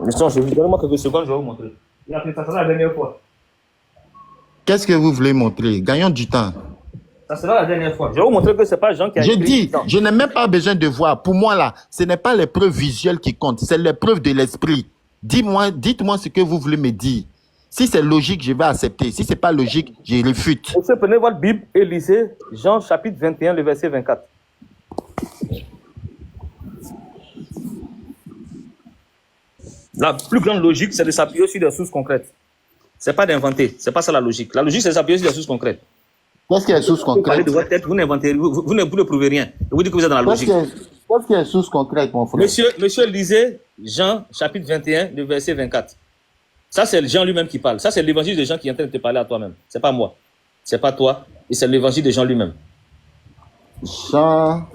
Donne-moi quelques secondes, je vais vous montrer. Il a fait ça la dernière fois. Qu'est-ce que vous voulez montrer? Gagnons du temps. Ça sera la dernière fois. Je vais vous montrer que ce n'est pas Jean qui a Je écrit. dis, je n'ai même pas besoin de voir. Pour moi, là, ce n'est pas les preuves visuelles qui comptent, c'est les preuves de l'esprit. Dites-moi ce que vous voulez me dire. Si c'est logique, je vais accepter. Si ce n'est pas logique, je réfute. Monsieur, prenez votre Bible et lisez Jean chapitre 21, le verset 24. La plus grande logique, c'est de s'appuyer sur des sources concrètes. Ce n'est pas d'inventer. Ce n'est pas ça la logique. La logique, c'est de s'appuyer sur des sources concrètes. Qu'est-ce qu'il y a source Vous parlez concrète? de votre tête, vous n'inventez, vous ne prouvez rien. Vous dites que vous êtes dans la logique. Qu'est-ce qu'il y a source concrète, mon frère? Monsieur, lisez Jean chapitre 21, le verset 24. Ça, c'est Jean lui-même qui parle. Ça, c'est l'évangile de Jean qui est en train de te parler à toi-même. Ce n'est pas moi. Ce n'est pas toi. Et c'est l'évangile de Jean lui-même. Jean...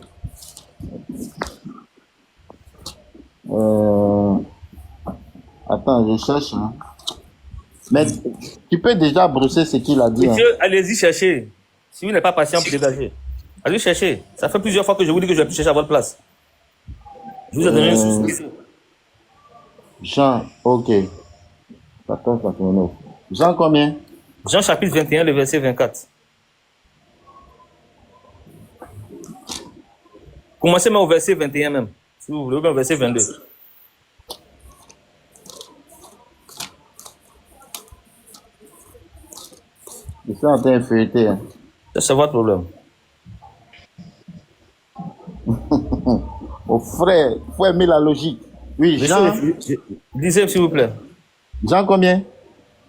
Attends, je cherche. Hein. Mais tu peux déjà brosser ce qu'il a dit. Monsieur, Hein. allez-y chercher. Si vous n'êtes pas patient pour dégager, allez chercher. Ça fait plusieurs fois que je vous dis que je vais plus chercher à votre place. Je vous ai donné une source. Jean, ok. 14, 89. Jean combien? Jean chapitre 21, le verset 24. Commencez même au verset 21 même. Si vous voulez, au verset 22. Je suis en train de feuilleter. Hein. C'est votre problème. Oh frère, il faut aimer la logique. Oui, Jean. Lisez s'il vous plaît. Jean combien?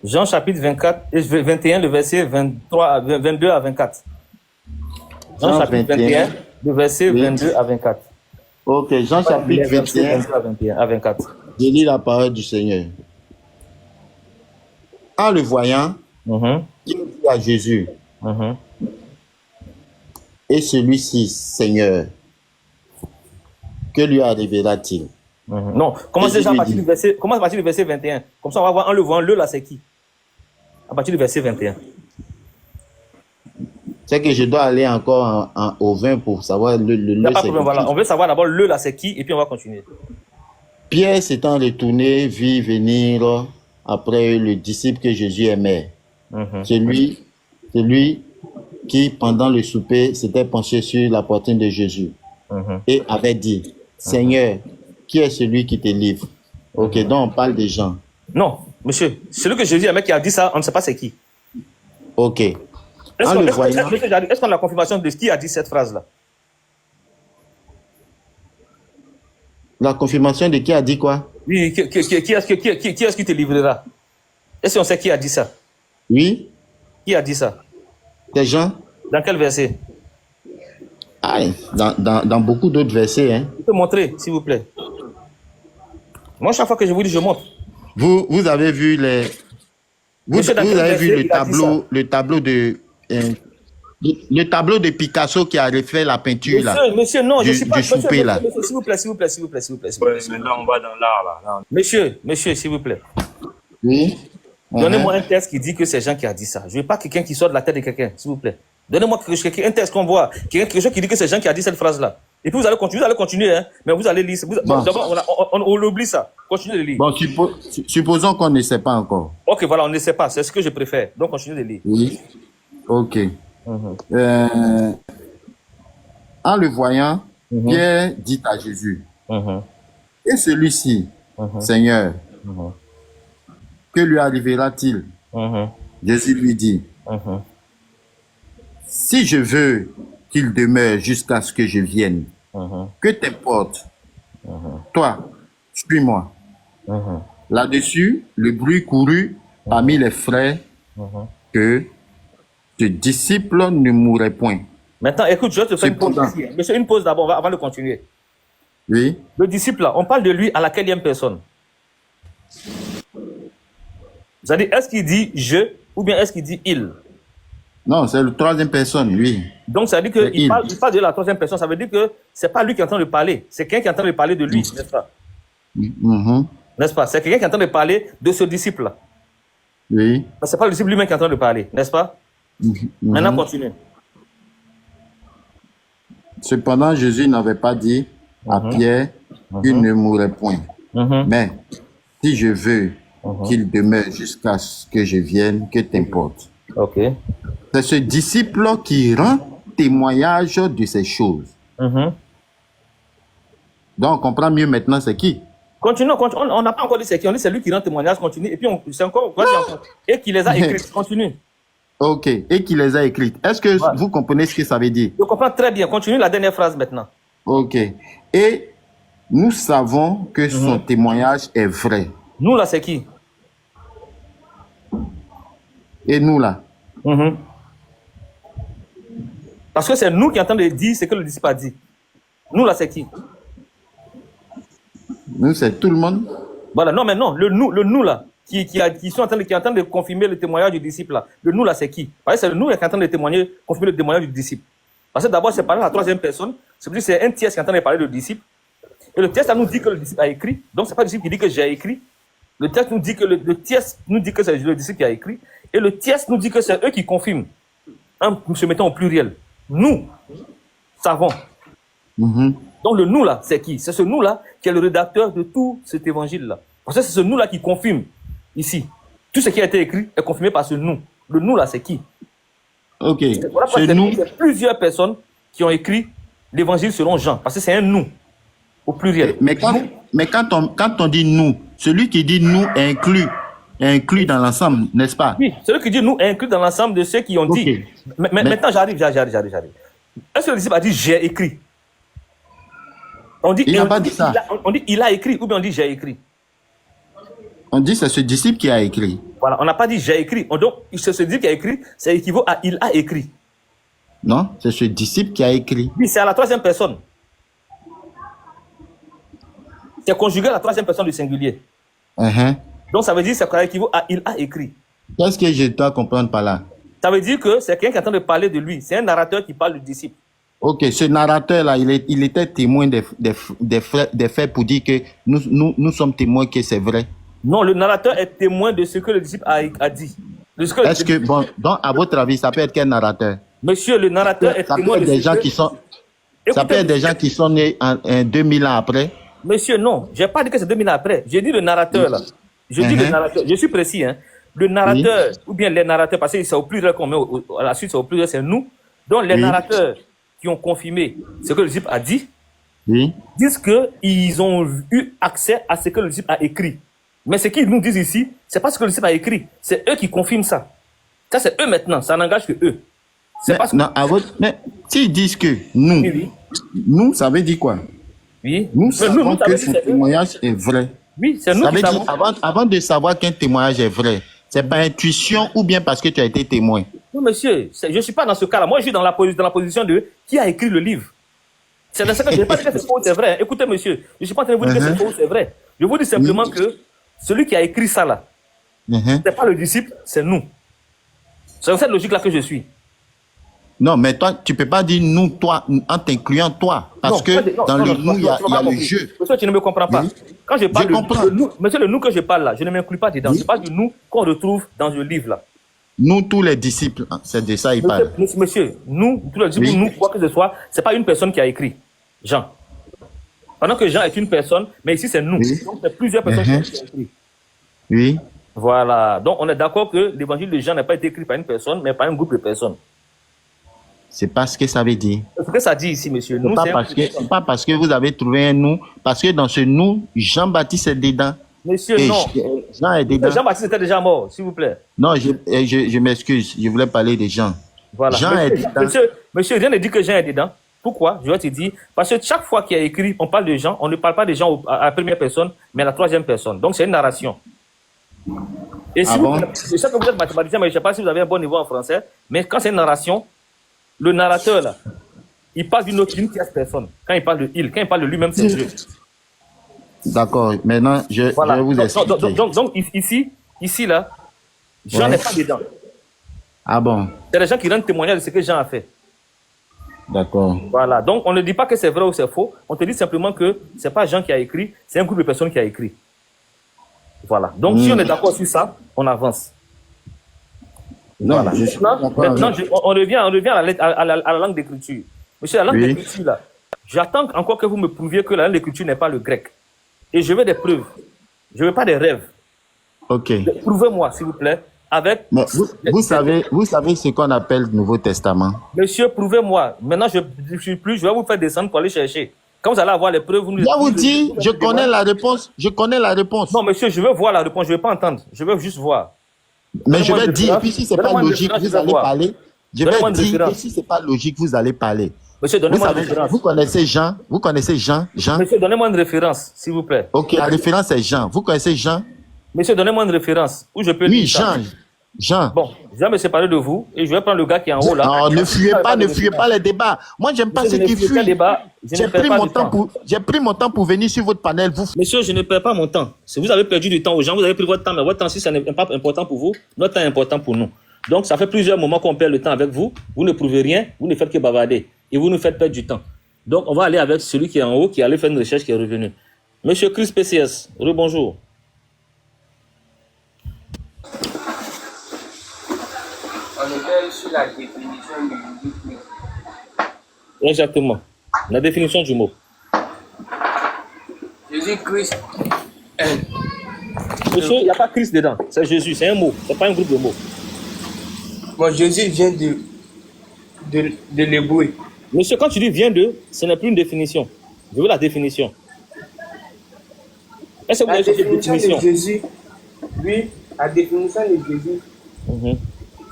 Jean chapitre 21, le verset 22 à 24. Jean chapitre 21, le verset 22 à 24. Ok, Jean chapitre 21, 22 à 24. je lis la parole du Seigneur. En le voyant, il dit à Jésus, et celui-ci, Seigneur, que lui arrivera-t-il? Non, commencez à partir du verset 21. Comme ça, on va voir en le voyant, le là, c'est qui? À partir du verset 21. C'est que je dois aller encore au 20 pour savoir le pas de problème, voilà. On veut savoir d'abord le là, c'est qui, et puis on va continuer. Pierre s'étant retourné, vit venir après le disciple que Jésus aimait. Celui qui, pendant le souper, s'était penché sur la poitrine de Jésus et avait dit, Seigneur, qui est celui qui te livre? Ok, donc on parle des gens. Non, monsieur, celui que Jésus aimait qui a dit ça, on ne sait pas c'est qui. Ok. Est-ce qu'on a la confirmation de qui a dit cette phrase-là? La confirmation de qui a dit quoi? Oui, qui est-ce qui te livrera? Est-ce qu'on sait qui a dit ça? Oui. Qui a dit ça? Des gens? Dans quel verset? Ah, dans beaucoup d'autres versets. Hein. Vous pouvez montrer, s'il vous plaît. Moi, chaque fois que je vous dis, je montre. Vous avez vu les... Vous avez vu le tableau de... le tableau de Picasso qui a refait la peinture monsieur, non, je ne suis pas... S'il vous plaît. Maintenant, on va dans l'art, là. Monsieur, s'il vous plaît. Oui. Donnez-moi un texte qui dit que c'est Jean qui a dit ça. Je ne veux pas quelqu'un qui sort de la tête de quelqu'un, s'il vous plaît. Donnez-moi un texte qu'on voit. Quelque chose qui dit que c'est Jean qui a dit cette phrase-là. Et puis vous allez continuer, hein, mais vous allez lire. D'abord, on oublie ça. Continuez de lire. Bon, supposons qu'on ne sait pas encore. Ok, voilà, on ne sait pas. C'est ce que je préfère. Donc, continuez de lire. Oui. Ok. En le voyant, Pierre dit à Jésus, et celui-ci, Seigneur, que lui arrivera-t-il? Jésus lui dit, si je veux qu'il demeure jusqu'à ce que je vienne, que t'importe? Toi, suis-moi. Là-dessus, le bruit courut parmi les frères que ce disciple ne mourrait point. Maintenant, écoute, je vais te faire une pause ici. Monsieur, une pause d'abord, avant de continuer. Oui. Le disciple, là, on parle de lui à la quatrième personne? C'est-à-dire, est-ce qu'il dit je ou bien est-ce qu'il dit il? Non, c'est la troisième personne, oui. Donc, ça veut dire qu'il parle de la troisième personne. Ça veut dire que ce n'est pas lui qui est en train de parler. C'est quelqu'un qui est en train de parler de lui, n'est-ce pas? N'est-ce pas? C'est quelqu'un qui est en train de parler de ce disciple-là. Oui. Mais ce n'est pas le disciple lui-même qui est en train de parler, n'est-ce pas? Maintenant, continue. Cependant, Jésus n'avait pas dit à Pierre qu'il ne mourrait point. Mais Si je veux qu'il demeure jusqu'à ce que je vienne, que t'importe. Ok. C'est ce disciple qui rend témoignage de ces choses. Donc, on comprend mieux maintenant c'est qui. Continuons, on n'a pas encore dit c'est qui. On dit c'est lui qui rend témoignage, continue. Et puis, c'est encore. Et qui les a écrites. Continue. Ok. Et qui les a écrites. Est-ce que vous comprenez ce que ça veut dire? Je comprends très bien. Continue la dernière phrase maintenant. Ok. Et nous savons que son témoignage est vrai. Nous, là, c'est qui? Et nous, là? Parce que c'est nous qui entendons dire ce que le disciple a dit. Nous, là, c'est qui? Nous, c'est tout le monde. Voilà, non, mais non, le nous, là, qui est en train de confirmer le témoignage du disciple, là. Le nous, là, c'est qui? Parce que c'est le nous qui est en train de confirmer le témoignage du disciple. Parce que d'abord, c'est parlé à la troisième personne. C'est un tiers qui est en train de parler du disciple. Et le tiers, ça nous dit que le disciple a écrit. Donc, c'est pas le disciple qui dit que j'ai écrit. Le tiers nous dit que le tiers nous dit que c'est le disciple qui a écrit. Et le tiers nous dit que c'est eux qui confirment. En se mettant au pluriel. Nous savons. Donc le nous là, c'est qui? C'est ce nous là qui est le rédacteur de tout cet évangile là. Parce que c'est ce nous là qui confirme ici. Tout ce qui a été écrit est confirmé par ce nous. Le nous là, c'est qui? Ok. Voilà, il y a plusieurs personnes qui ont écrit l'évangile selon Jean. Parce que c'est un nous au pluriel. Mais quand on dit nous, celui qui dit nous est inclus dans l'ensemble, n'est-ce pas? Oui, celui qui dit nous est inclus dans l'ensemble de ceux qui ont dit. Mais maintenant, j'arrive. Est-ce que le disciple a dit j'ai écrit? On dit, il n'a pas dit ça. On dit il a écrit ou bien on dit j'ai écrit? On dit c'est ce disciple qui a écrit. Voilà, on n'a pas dit j'ai écrit. Donc, ce disciple qui a écrit, ça équivaut à il a écrit. Non, c'est ce disciple qui a écrit. Oui, c'est à la troisième personne. C'est conjugué à la troisième personne du singulier. Donc, ça veut dire que ça équivaut à il a écrit. Qu'est-ce que je dois comprendre par là? Ça veut dire que c'est quelqu'un qui est en train de parler de lui. C'est un narrateur qui parle du disciple. Ok, ce narrateur-là, il était témoin des faits pour dire que nous sommes témoins que c'est vrai. Non, le narrateur est témoin de ce que le disciple a dit. Est-ce que, bon, donc, à votre avis, ça peut être quel narrateur? Monsieur, le narrateur est témoin de ce que... Ça peut être des gens qui sont nés en 2000 ans après? Monsieur, non, je n'ai pas dit que c'est 2000 ans après. J'ai dit le narrateur, là. Je dis le narrateur. Je suis précis, hein. Le narrateur, ou bien les narrateurs, parce que c'est au pluriel qu'on met à la suite, c'est au pluriel, c'est nous. Donc, les narrateurs qui ont confirmé ce que le disciple a dit, disent qu'ils ont eu accès à ce que le disciple a écrit. Mais ce qu'ils nous disent ici, c'est pas ce que le disciple a écrit. C'est eux qui confirment ça. Ça, c'est eux maintenant. Ça n'engage que eux. Mais s'ils disent que nous, nous, ça veut dire quoi? Oui. Nous savons que ce témoignage est vrai. Oui, c'est nous ça qui veut savons. Dire, avant de savoir qu'un témoignage est vrai, c'est par intuition ou bien parce que tu as été témoin? Non, monsieur, je ne suis pas dans ce cas-là. Moi, je suis dans la position de qui a écrit le livre. C'est dans ce cas que je ne vais pas dire que c'est faux, c'est vrai. Écoutez, monsieur, je ne suis pas en train de vous dire que c'est faux, c'est vrai. Je vous dis simplement que celui qui a écrit ça là, ce n'est pas le disciple, c'est nous. C'est dans cette logique-là que je suis. Non, mais toi, tu ne peux pas dire nous, toi, en t'incluant toi. Parce que dans le nous, il y a le jeu. Monsieur, tu ne me comprends pas. Quand je parle de nous, monsieur, le nous que je parle là, je ne m'inclus pas dedans. Je parle du nous qu'on retrouve dans le livre là. Nous, tous les disciples, c'est de ça il parle. Monsieur, nous, tous les disciples, nous, quoi que ce soit, ce n'est pas une personne qui a écrit. Jean. Pendant que Jean est une personne, mais ici c'est nous. Donc c'est plusieurs personnes qui ont écrit. Oui. Voilà. Donc on est d'accord que l'évangile de Jean n'a pas été écrit par une personne, mais par un groupe de personnes. C'est pas ce que ça veut dire. C'est ce que ça dit ici, monsieur. Nous, c'est pas parce que vous avez trouvé un nous, parce que dans ce nous, Jean-Baptiste est dedans. Monsieur, non. Jean est dedans. Jean-Baptiste était déjà mort, s'il vous plaît. Non, je m'excuse. Je voulais parler de Jean. Voilà. Jean est dedans. Monsieur, rien ne dit que Jean est dedans. Pourquoi? Je vais te dire. Parce que chaque fois qu'il y a écrit, on parle de Jean, on ne parle pas de Jean à la première personne, mais à la troisième personne. Donc c'est une narration. Et si je sais que vous êtes mathématicien, mais je ne sais pas si vous avez un bon niveau en français, mais quand c'est une narration, le narrateur, là, il parle d'une tierce personne. Quand il parle de il, quand il parle de lui-même, c'est Dieu. D'accord. Maintenant, je vais vous expliquer. Donc ici, là, Jean n'est pas dedans. Ah bon? C'est les gens qui rendent témoignage de ce que Jean a fait. D'accord. Voilà. Donc, on ne dit pas que c'est vrai ou c'est faux. On te dit simplement que ce n'est pas Jean qui a écrit, c'est un groupe de personnes qui a écrit. Voilà. Donc, si on est d'accord sur ça, on avance. Non, voilà. Maintenant, on revient à la langue d'écriture. Monsieur, la langue d'écriture, là, j'attends encore que vous me prouviez que la langue d'écriture n'est pas le grec. Et je veux des preuves. Je veux pas des rêves. Ok. Prouvez-moi, s'il vous plaît, avec... Mais vous savez ce qu'on appelle le Nouveau Testament. Monsieur, prouvez-moi. Maintenant, je ne suis plus, je vais vous faire descendre pour aller chercher. Quand vous allez avoir les preuves, vous nous... Je vous dis, je connais la réponse. Je connais la réponse. Non, monsieur, je veux voir la réponse. Je ne veux pas entendre. Je veux juste voir. Mais je vais dire, puis si ce n'est pas logique, vous allez parler. Je vais dire que si ce n'est pas logique, vous allez parler. Monsieur, donnez-moi une référence. Vous connaissez Jean? Vous connaissez Jean? Monsieur, donnez-moi une référence, s'il vous plaît. Ok, la référence est Jean. Vous connaissez Jean? Monsieur, donnez-moi une référence. Où je peux Oui, lire ça. Jean. Bon, je vais me séparer de vous et je vais prendre le gars qui est en haut là. Non, ne fuyez pas les débats. Moi, j'aime pas ceux qui fuient. J'ai pris mon temps pour venir sur votre panel. Monsieur, je ne perds pas mon temps. Si vous avez perdu du temps aux gens, vous avez pris votre temps, mais votre temps, si ça n'est pas important pour vous, notre temps est important pour nous. Donc, ça fait plusieurs moments qu'on perd le temps avec vous. Vous ne prouvez rien, vous ne faites que bavarder. Et vous nous faites perdre du temps. Donc, on va aller avec celui qui est en haut, qui allait faire une recherche, qui est revenu. Monsieur Chris PCS, rebonjour. On était sur la définition du mot. Exactement. La définition du mot. Jésus-Christ. Monsieur, il n'y a pas Christ dedans. C'est Jésus, c'est un mot. C'est pas un groupe de mots. Bon, Jésus vient de l'hébreu. Monsieur, quand tu dis vient de, ce n'est plus une définition. Je veux la définition. Est-ce que vous La avez cherché une définition définition? de Jésus, oui, la définition de Jésus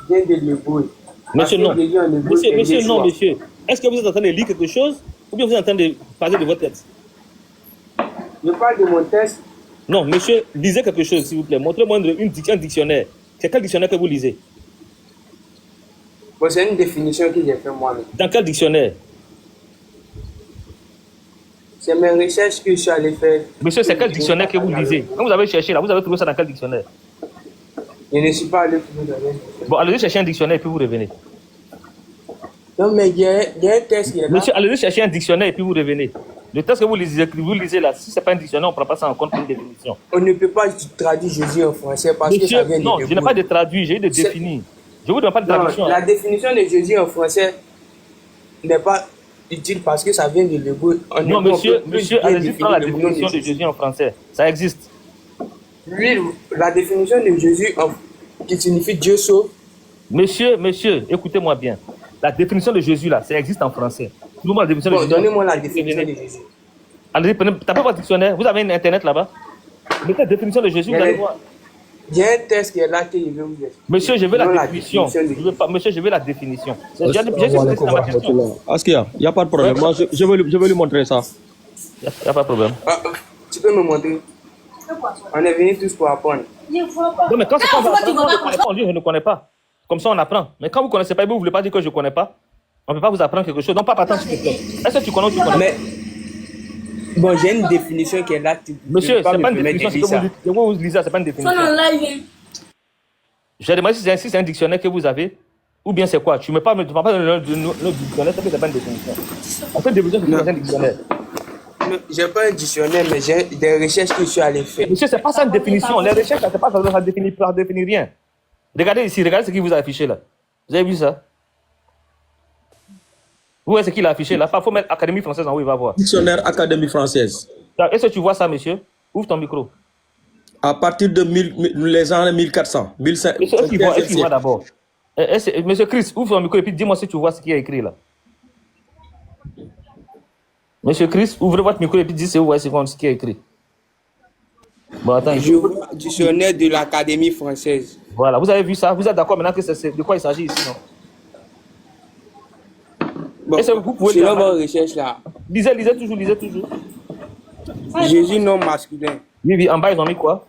vient de l'hébreu. Monsieur, non. Monsieur, non, Yeshua. monsieur. Est-ce que vous êtes en train de lire quelque chose ou bien vous êtes en train de parler de votre texte? Je parle de mon texte. Non, monsieur, lisez quelque chose, s'il vous plaît. Montrez-moi un dictionnaire. C'est quel dictionnaire que vous lisez? Bon, c'est une définition que j'ai fait moi-même. Dans quel dictionnaire? C'est mes recherches que je suis allé faire. Monsieur, c'est quel dictionnaire que vous lisez? Quand vous avez cherché là, vous avez trouvé ça dans quel dictionnaire? Je ne suis pas allé trouver dans un. Bon, allez chercher un dictionnaire et puis vous revenez. Non, mais il y a un texte qui est là. Monsieur, allez chercher un dictionnaire et puis vous revenez. Le texte que vous lisez là, si ce n'est pas un dictionnaire, on ne prend pas ça en compte pour une définition. On ne peut pas traduire Jésus en français parce que ça Monsieur, vient de non, l'hébreu. je n'ai pas de traduit, j'ai de définir. Je vous demande pas de traduction. Non, la définition de Jésus en français n'est pas utile parce que ça vient de l'hébreu. Non, monsieur, allez-y prendre la définition de Jésus en français. Ça existe. Oui, la définition de Jésus qui signifie Dieu sauve. Monsieur, écoutez-moi bien. La définition de Jésus là, ça existe en français. Donnez-moi la définition de Jésus. Donnez-moi la définition de Jésus. Allez, tapez votre dictionnaire. Vous avez un internet là-bas? Mettez la définition de Jésus, vous allez voir. Il y a un texte qui est là que je vais vous expliquer. Monsieur, je veux la définition. Monsieur, je veux la définition. Askia, il n'y a pas de problème. Moi, je vais lui montrer ça. Il n'y a pas de problème. Tu peux me montrer? On est venus tous pour apprendre. Non, mais quand c'est qu'on va apprendre, on dit je ne connais pas. Comme ça, on apprend. Mais quand vous ne connaissez pas, vous ne voulez pas dire que je ne connais pas. On ne peut pas vous apprendre quelque chose. Donc, pas attendre, s'il te plaît. Est-ce que tu connais ou tu connais? Mais, bon, j'ai une définition qui est là. Monsieur, ce n'est pas une définition. Ce que vous lisez, ce n'est pas une définition. J'ai demandé si c'est un dictionnaire que vous avez. Ou bien c'est quoi? Tu ne me parles pas de notre dictionnaire, ça n'est pas une définition. En fait, définition, c'est un dictionnaire. Je n'ai pas un dictionnaire, mais j'ai des recherches que je suis allé faire. Monsieur, ce n'est pas ça une définition. Les recherches, ce n'est pas ça définit rien. Regardez ici, regardez ce qu'il vous a affiché là. Vous avez vu ça? Vous voyez ce qu'il a affiché là? Il faut mettre Académie française en haut, il va voir. Dictionnaire Académie française. Est-ce que tu vois ça, monsieur? Ouvre ton micro. À partir de les années 1400, 1500. Est-ce qu'il voit d'abord? Monsieur Chris, ouvre ton micro et puis dis-moi si tu vois ce qu'il y a écrit là. Monsieur Chris, ouvrez votre micro et puis dites si vous voyez ce qu'il y a écrit. Bon, attends. Je vois le dictionnaire de l'Académie française. Voilà, vous avez vu ça? Vous êtes d'accord maintenant que c'est de quoi il s'agit ici, non? Bon, vous pouvez selon vos recherches là. Lisez toujours. Jésus non masculin. Oui, en bas, ils ont mis quoi?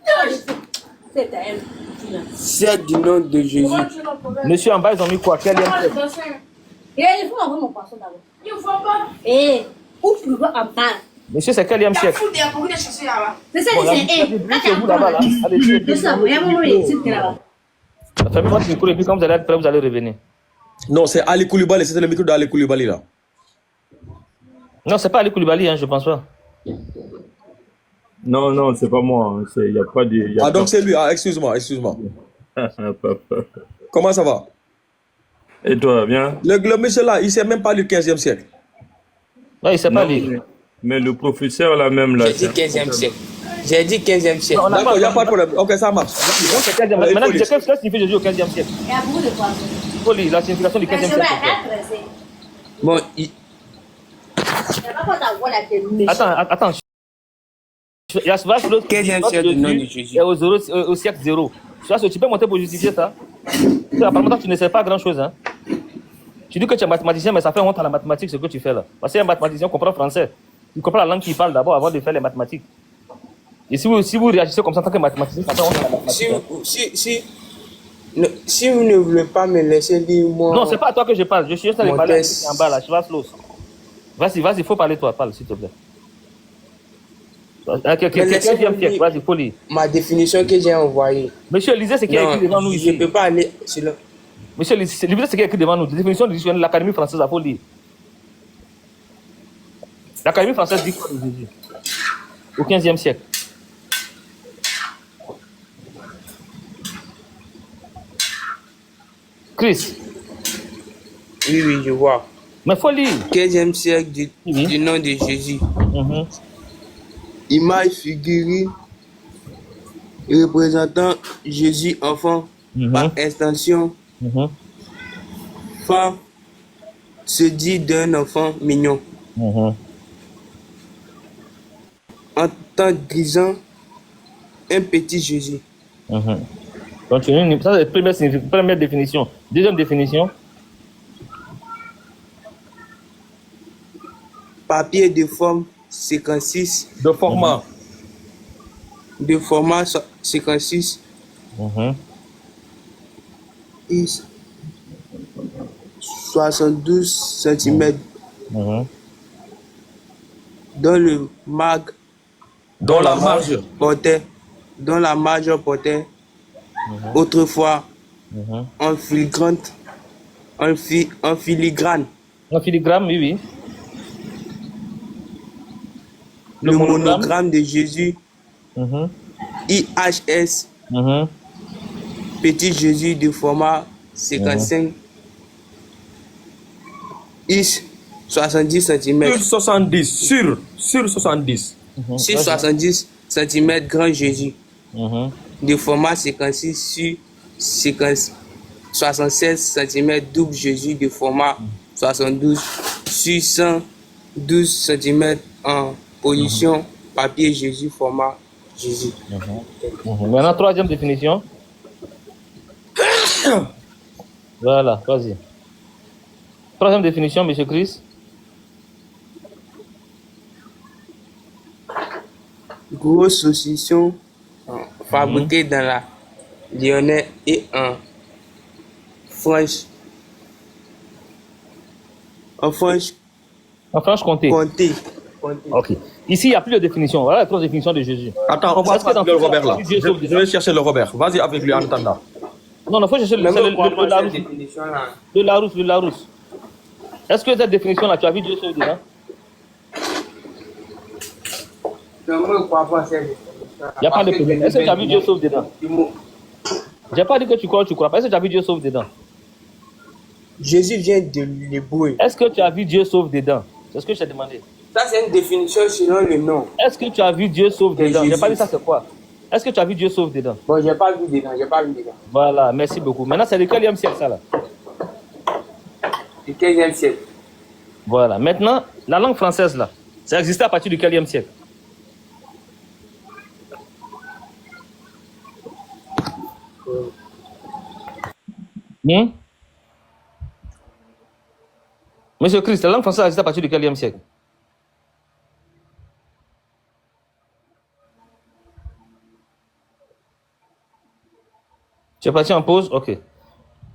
C'est du nom de Jésus. Monsieur, en bas, ils ont mis quoi? Quel texte? Il faut envoyer mon poisson d'abord. Il ne faut pas. Eh, où tu vas en bas? Monsieur, c'est quel siècle? C'est ça, c'est vous là-bas, là. Allez, c'est ça, il y a un moment, c'est là-bas. Fermez votre micro et puis quand vous allez être prêt, vous allez revenir. Non, c'est Ali Koulibaly, c'était le micro d'Ali Koulibaly là. Non, c'est pas Ali Koulibaly, hein, je pense pas. Non, c'est pas moi. Il n'y a pas de. Donc c'est lui. Ah, excuse-moi. Comment ça va? Et toi, bien? Le monsieur là, il ne sait même pas le 15e siècle. Non, il ne sait pas lire. Mais le professeur là même là. J'ai dit 15e siècle. J'ai dit 15e siècle. On a D'accord, il n'y a pas de problème. Ok, ça marche. Donc, c'est 15e. Maintenant, qu'est-ce que signifie Jésus au 15e siècle? Il y a beaucoup de poissons. Il faut lire la signification du 15e Je vais siècle. adresser. Bon, Il n'y a pas d'avoir la terminée. Attends. Il y a ce verset l'autre. 15e siècle du nom de Jésus. Et au siècle 0. Tu peux monter pour justifier ça? Apparemment, tu ne sais pas grand-chose. Hein? Tu dis que tu es mathématicien, mais ça fait honte à la mathématique ce que tu fais là. Parce qu'un mathématicien comprend français. Il comprend la langue qu'il parle d'abord avant de faire les mathématiques. Et si vous réagissez comme ça en tant que mathématicien, ça fait honte à la mathématique. Si vous ne voulez pas me laisser lire moi. Non, c'est pas à toi que je parle. Je suis juste allé Mon parler test. en bas là. Je vais slow. Vas-y, faut parler toi. Parle, s'il te plaît. laissez-moi 15e siècle, lire. vas-y, faut lire. Ma définition que j'ai envoyée. Monsieur, lisez ce qui est écrit devant nous je ici. ne peux pas aller sur le. Monsieur, lisez ce qui est écrit devant nous. Définition du dictionnaire de l'Académie française, il faut lire. L'Académie française dit quoi de Jésus? Au 15e siècle. Chris, Oui, je vois. mais faut lire. 15e siècle Oui. du nom de Jésus. Mhm. Image figurine représentant Jésus enfant par extension. Mhm. Femme se dit d'un enfant mignon. Mhm. En tant grisant un petit Jésus. Mhm. Continue. Ça, c'est la première définition. Deuxième définition. Papier de forme 56, De format. de format 56 Mhm. et 72 cm Mhm. dont le mag Dans la marge. portait, dont la marge portait autrefois Mhm. en filigrane, en filigrane. Un filigrane, oui, oui. Le monogramme de Jésus, Mhm. IHS, Mhm. petit Jésus de format 55, is 70 Sur cm, 70. Sur 70. sur 70 cm grand Jésus Mhm. de format 56 sur 76 cm double Jésus de format 72 sur 112 cm en position papier Jésus format Jésus. Mhm. Maintenant, troisième définition. Voilà, vas-y. Troisième définition, monsieur Chris. Gros saucisson fabriqué dans la Lyonnais et en Franche. En Franche En Franche-Comté. Comté. Ok. Ici, il n'y a plus de définition. Voilà la troisième définition de Jésus. Attends, on va Est-ce que dans prendre le toute la Robert là. Bible, Dieu sauve des Je vais chercher le Robert. Vas-y avec lui en attendant. Non, il faut chercher le Larousse. définition-là. Le Larousse. Est-ce que cette définition-là, tu as vu Dieu sauve dedans? Non, moi, je ne crois pas à cette définition. Il n'y a pas de problème. Est-ce que tu as vu Dieu sauve dedans? Je n'ai pas dit que tu crois ou tu ne crois pas. Est-ce que tu as vu Dieu sauve dedans? Jésus vient de l'hébreu. Est-ce que tu as vu Dieu sauve dedans? C'est ce que je t'ai demandé. Ça, c'est une définition selon le nom. Est-ce que tu as vu Dieu sauve dedans? Je n'ai pas dit Jésus. ça, c'est quoi? Est-ce que tu as vu Dieu sauve dedans? Bon, j'ai pas vu dedans, j'ai pas vu dedans. Voilà, merci beaucoup. Maintenant, c'est le quatrième siècle, ça là. Du 15e siècle. Voilà. Maintenant, la langue française là, ça existait à partir du 4e siècle. Hmm? Monsieur Christ, la langue française existe à partir du 4e siècle. Tu es parti en pause? Ok.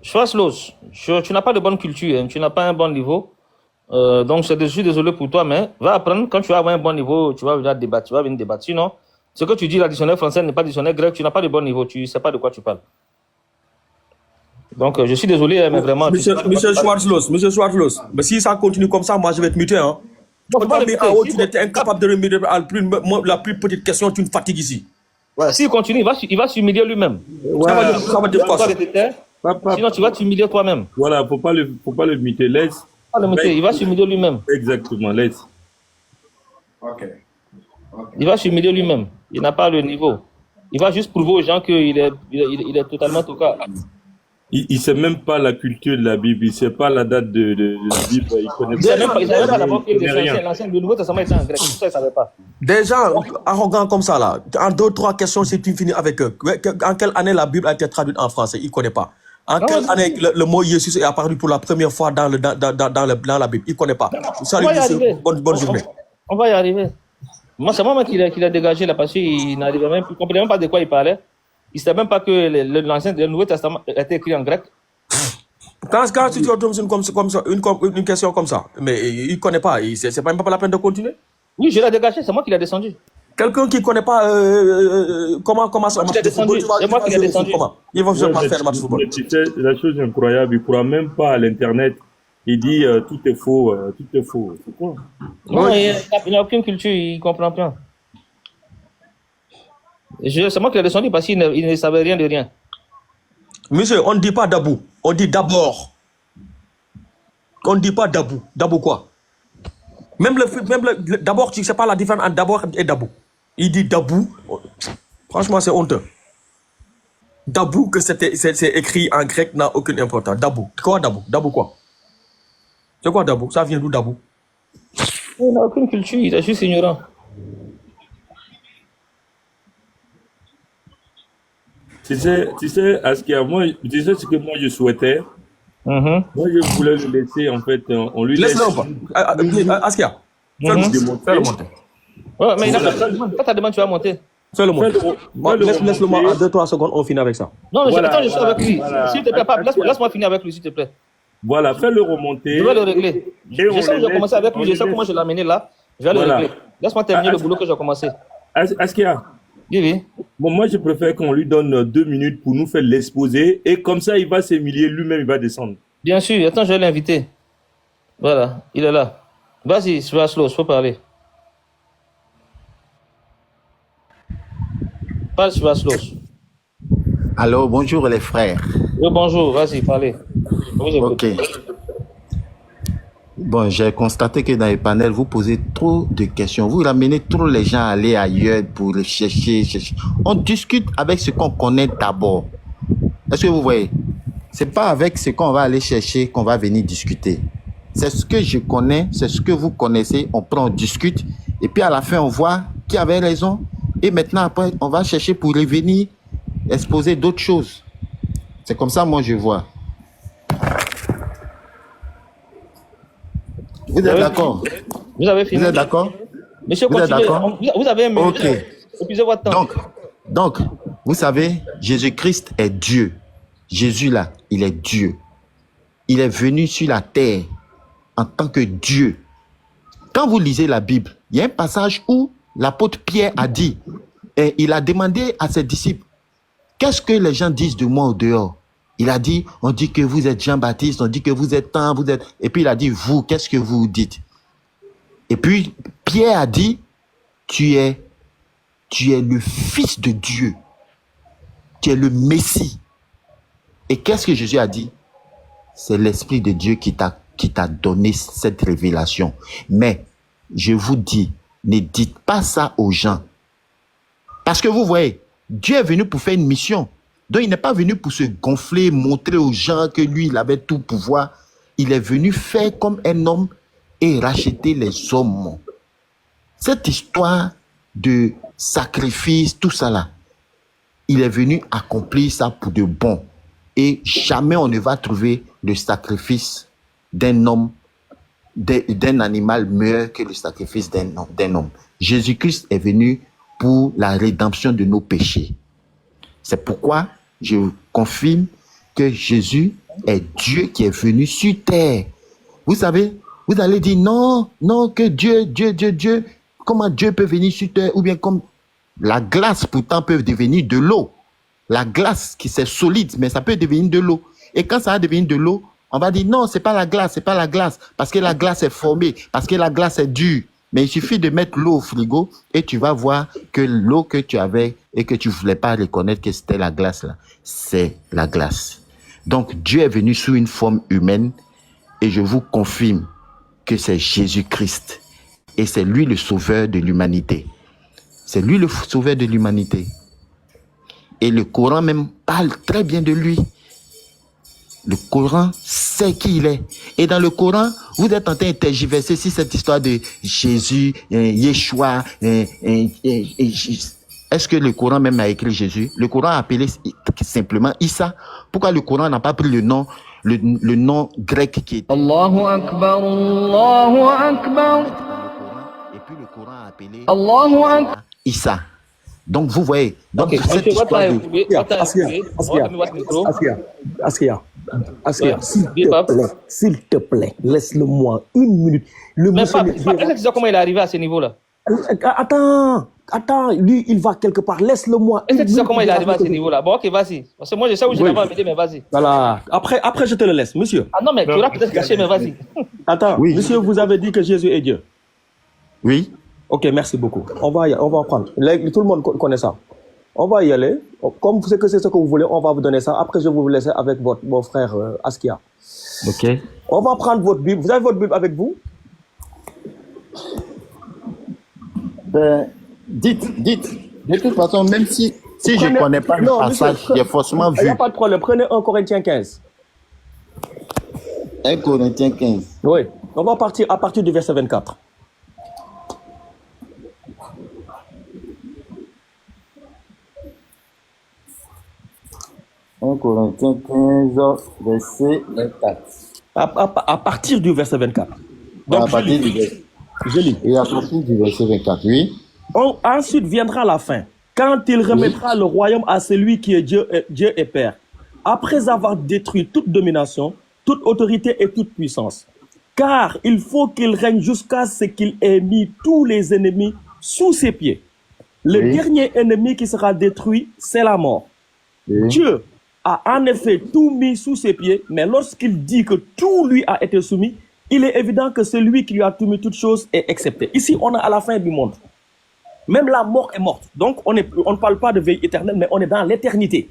Schwarzlos, tu n'as pas de bonne culture, hein. Tu n'as pas un bon niveau. Donc, je suis désolé pour toi, mais va apprendre. Quand tu vas avoir un bon niveau, tu vas venir débattre. Tu vas venir débattre. Sinon, ce que tu dis, la dictionnaire français n'est pas dictionnaire grec, tu n'as pas de bon niveau. Tu ne sais pas de quoi tu parles. Donc, je suis désolé, hein, mais vraiment. Monsieur Schwarzlos, mais si ça continue comme ça, moi je vais te muter. Hein. Non, faut pas le muter. En haut, tu étais incapable de remédier à la plus petite question, tu me fatigues ici. Ouais, s'il continue, il va s'humilier lui-même. Ça va dire quoi ça? Sinon, tu vas t'humilier toi-même. Voilà, faut pas le muter. Laisse. Pas le muter, il va s'humilier lui-même. Exactement, laisse. Ok. Il va s'humilier lui-même. Il n'a pas le niveau. Il va juste prouver aux gens qu'il est totalement toca. Il ne sait même pas la culture de la Bible, il ne sait pas la date de la Bible, il ne connaît Il ne savait pas d'abord que rien. le Nouveau Testament était en grec. Ça, il ne savait pas. Des gens arrogants comme ça, là, en 2-3 questions, c'est tu finis avec eux. En quelle année la Bible a été traduite en français? Il ne connaît pas. En quelle année le mot Jésus est apparu pour la première fois dans la Bible? Il ne connaît pas. Ça lui dit bonne journée. On va y arriver. Moi, c'est moi qu'il a dégagé là parce qu'il n'arrivait même plus, il ne comprenait même pas de quoi il parlait. Il ne savait même pas que le Nouveau Testament était écrit en grec. Quand tu as une question comme ça, mais il ne connaît pas, c'est même pas la peine de continuer. Oui, je l'ai dégagé, c'est moi qui l'ai descendu. Quelqu'un qui ne connaît pas comment ça marche le football, c'est moi qui l'ai descendu. Il va faire le match de football. Tu sais, la chose incroyable, il ne croit même pas à l'Internet. Il dit tout est faux, tout est faux. C'est quoi? Non, il n'a aucune culture, il ne comprend pas. C'est moi qui l'ai descendu parce qu'il ne savait rien de rien. Monsieur, on ne dit pas d'abou, on dit d'abord. On ne dit pas d'abou. D'abou quoi? Même d'abord, tu ne sais pas la différence entre d'abord et d'abou. Il dit d'abou. Franchement, c'est honteux. D'abou, que c'est écrit en grec, n'a aucune importance. D'abou. Quoi d'abou? D'abou quoi? C'est quoi d'abou? Ça vient d'où d'abou? Il n'a aucune culture, il est juste ignorant. Tu sais, Askia, tu sais ce que moi je souhaitais? Moi, je voulais le laisser, en fait, on lui laisse. Laisse-le pas. Askia, fais-le monter. Ouais, mais il a pas ta demande, tu vas monter. Fais-le monter. Laisse-le moi en 2-3 secondes, on finit avec ça. Non, mais Voilà, attends, je suis avec lui. voilà. S'il te plaît, laisse-moi finir avec lui, s'il te plaît. Voilà, fais-le remonter. Je vais le régler. Je sais que j'ai commencé avec lui, je sais comment je l'ai amené là. Je vais le régler. Laisse-moi terminer le boulot que j'ai commencé. Askia, Oui. bon, moi je préfère qu'on lui donne 2 minutes pour nous faire l'exposer et comme ça il va s'humilier lui-même, il va descendre. Bien sûr, attends, je vais l'inviter. Voilà, il est là. Vas-y, je vais slow, il faut parler. Parle, je vais slow. Alors, bonjour les frères. Oui, bonjour, vas-y, parlez. Ok. Bon, j'ai constaté que dans les panels, vous posez trop de questions. Vous ramenez trop les gens à aller ailleurs pour les chercher. On discute avec ce qu'on connaît d'abord. Est-ce que vous voyez? C'est pas avec ce qu'on va aller chercher qu'on va venir discuter. C'est ce que je connais, c'est ce que vous connaissez. On prend, on discute. Et puis à la fin, on voit qui avait raison. Et maintenant, après, on va chercher pour revenir exposer d'autres choses. C'est comme ça, moi, je vois. Vous êtes d'accord? Vous avez fini? Vous êtes d'accord? Monsieur, vous êtes d'accord? Vous avez un minute. Ok. Épuisez votre temps. Donc, vous savez, Jésus-Christ est Dieu. Jésus, là, il est Dieu. Il est venu sur la terre en tant que Dieu. Quand vous lisez la Bible, il y a un passage où l'apôtre Pierre a dit, et il a demandé à ses disciples, qu'est-ce que les gens disent de moi au dehors? Il a dit, on dit que vous êtes Jean-Baptiste, on dit que vous êtes tant, vous êtes... Et puis il a dit, vous, qu'est-ce que vous dites? Et puis Pierre a dit, tu es le Fils de Dieu. Tu es le Messie. Et qu'est-ce que Jésus a dit? C'est l'Esprit de Dieu qui t'a donné cette révélation. Mais je vous dis, ne dites pas ça aux gens. Parce que vous voyez, Dieu est venu pour faire une mission. Donc, il n'est pas venu pour se gonfler, montrer aux gens que lui, il avait tout pouvoir. Il est venu faire comme un homme et racheter les hommes. Cette histoire de sacrifice, tout ça là, il est venu accomplir ça pour de bon. Et jamais on ne va trouver le sacrifice d'un homme, d'un animal meilleur que le sacrifice d'un homme. Jésus-Christ est venu pour la rédemption de nos péchés. C'est pourquoi je confirme que Jésus est Dieu qui est venu sur terre. Vous savez, vous allez dire non, que Dieu, comment Dieu peut venir sur terre, ou bien comme la glace pourtant peut devenir de l'eau. La glace qui c'est solide, mais ça peut devenir de l'eau. Et quand ça va devenir de l'eau, on va dire non, c'est pas la glace, parce que la glace est formée, parce que la glace est dure. Mais il suffit de mettre l'eau au frigo et tu vas voir que l'eau que tu avais et que tu voulais pas reconnaître que c'était la glace là, c'est la glace. Donc Dieu est venu sous une forme humaine et je vous confirme que c'est Jésus-Christ et c'est lui le sauveur de l'humanité. C'est lui le sauveur de l'humanité. Et le Coran même parle très bien de lui. Le Coran sait qui il est. Et dans le Coran, vous êtes en train de tergiverser sur cette histoire de Jésus, Yeshua. Est-ce que le Coran même a écrit Jésus? Le Coran a appelé simplement Issa. Pourquoi le Coran n'a pas pris le nom grec qui est Allahu Akbar, Allahu Akbar. Et puis le Coran a appelé Allahu Akbar. Issa. Donc vous voyez. Donc Ok, cette monsieur, histoire de... Askia, s'il te plaît, laisse-le-moi une minute. Le Mais monsieur... est-ce que tu sais comment il est arrivé à ce niveau-là? Attends, lui, il va quelque part. Laisse-le-moi. Est-ce que tu sais comment il est arrivé à ce niveau-là? Bon, ok, vas-y. Parce que moi, je sais où je vais m'aider, mais vas-y. Voilà. Après, je te le laisse, monsieur. Ah non, mais tu auras peut-être caché, mais vas-y. Attends, Oui. monsieur, vous avez dit que Jésus est Dieu. Oui. Ok, merci beaucoup. On va prendre. Tout le monde connaît ça. On va y aller. Comme vous savez que c'est ce que vous voulez, on va vous donner ça. Après, je vais vous laisser avec mon frère Askia. Ok. On va prendre votre Bible. Vous avez votre Bible avec vous? Ben, dites. De toute façon, même si je ne connais pas le passage, j'ai forcément Il n'y vu a pas de problème. Prenez 1 Corinthiens 15. 1 Corinthiens 15. Oui. On va partir à partir du verset 24. « 1 Corinthiens 15, verset 24. À partir du verset 24. Donc, à partir du verset. je lis. Et à partir du verset 24, oui. Ensuite viendra la fin, quand il remettra le royaume à celui qui est Dieu et Père, après avoir détruit toute domination, toute autorité et toute puissance. Car il faut qu'il règne jusqu'à ce qu'il ait mis tous les ennemis sous ses pieds. Le dernier ennemi qui sera détruit, c'est la mort. Dieu a en effet tout mis sous ses pieds, mais lorsqu'il dit que tout lui a été soumis, il est évident que celui qui lui a tout mis toutes choses est excepté. Ici, on est à la fin du monde. Même la mort est morte. Donc, on ne parle pas de veille éternelle, mais on est dans l'éternité.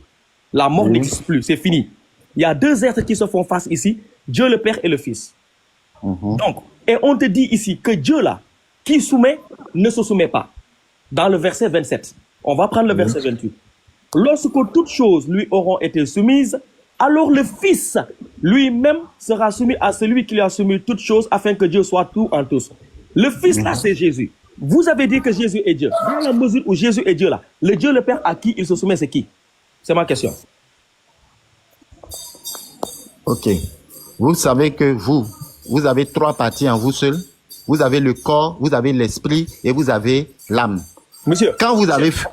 La mort n'existe plus, c'est fini. Il y a deux êtres qui se font face ici, Dieu le Père et le Fils. Donc, et on te dit ici que Dieu là, qui soumet, ne se soumet pas. Dans le verset 27. On va prendre le verset 28. Lorsque toutes choses lui auront été soumises, alors le Fils lui-même sera soumis à celui qui lui a soumis toutes choses afin que Dieu soit tout en tous. Le Fils là, c'est Jésus. Vous avez dit que Jésus est Dieu. Dans la mesure où Jésus est Dieu là, le Dieu le Père à qui il se soumet, c'est qui? C'est ma question. Ok. Vous savez que vous avez trois parties en vous seul. Vous avez le corps, vous avez l'esprit et vous avez l'âme. Monsieur, Quand vous avez faim,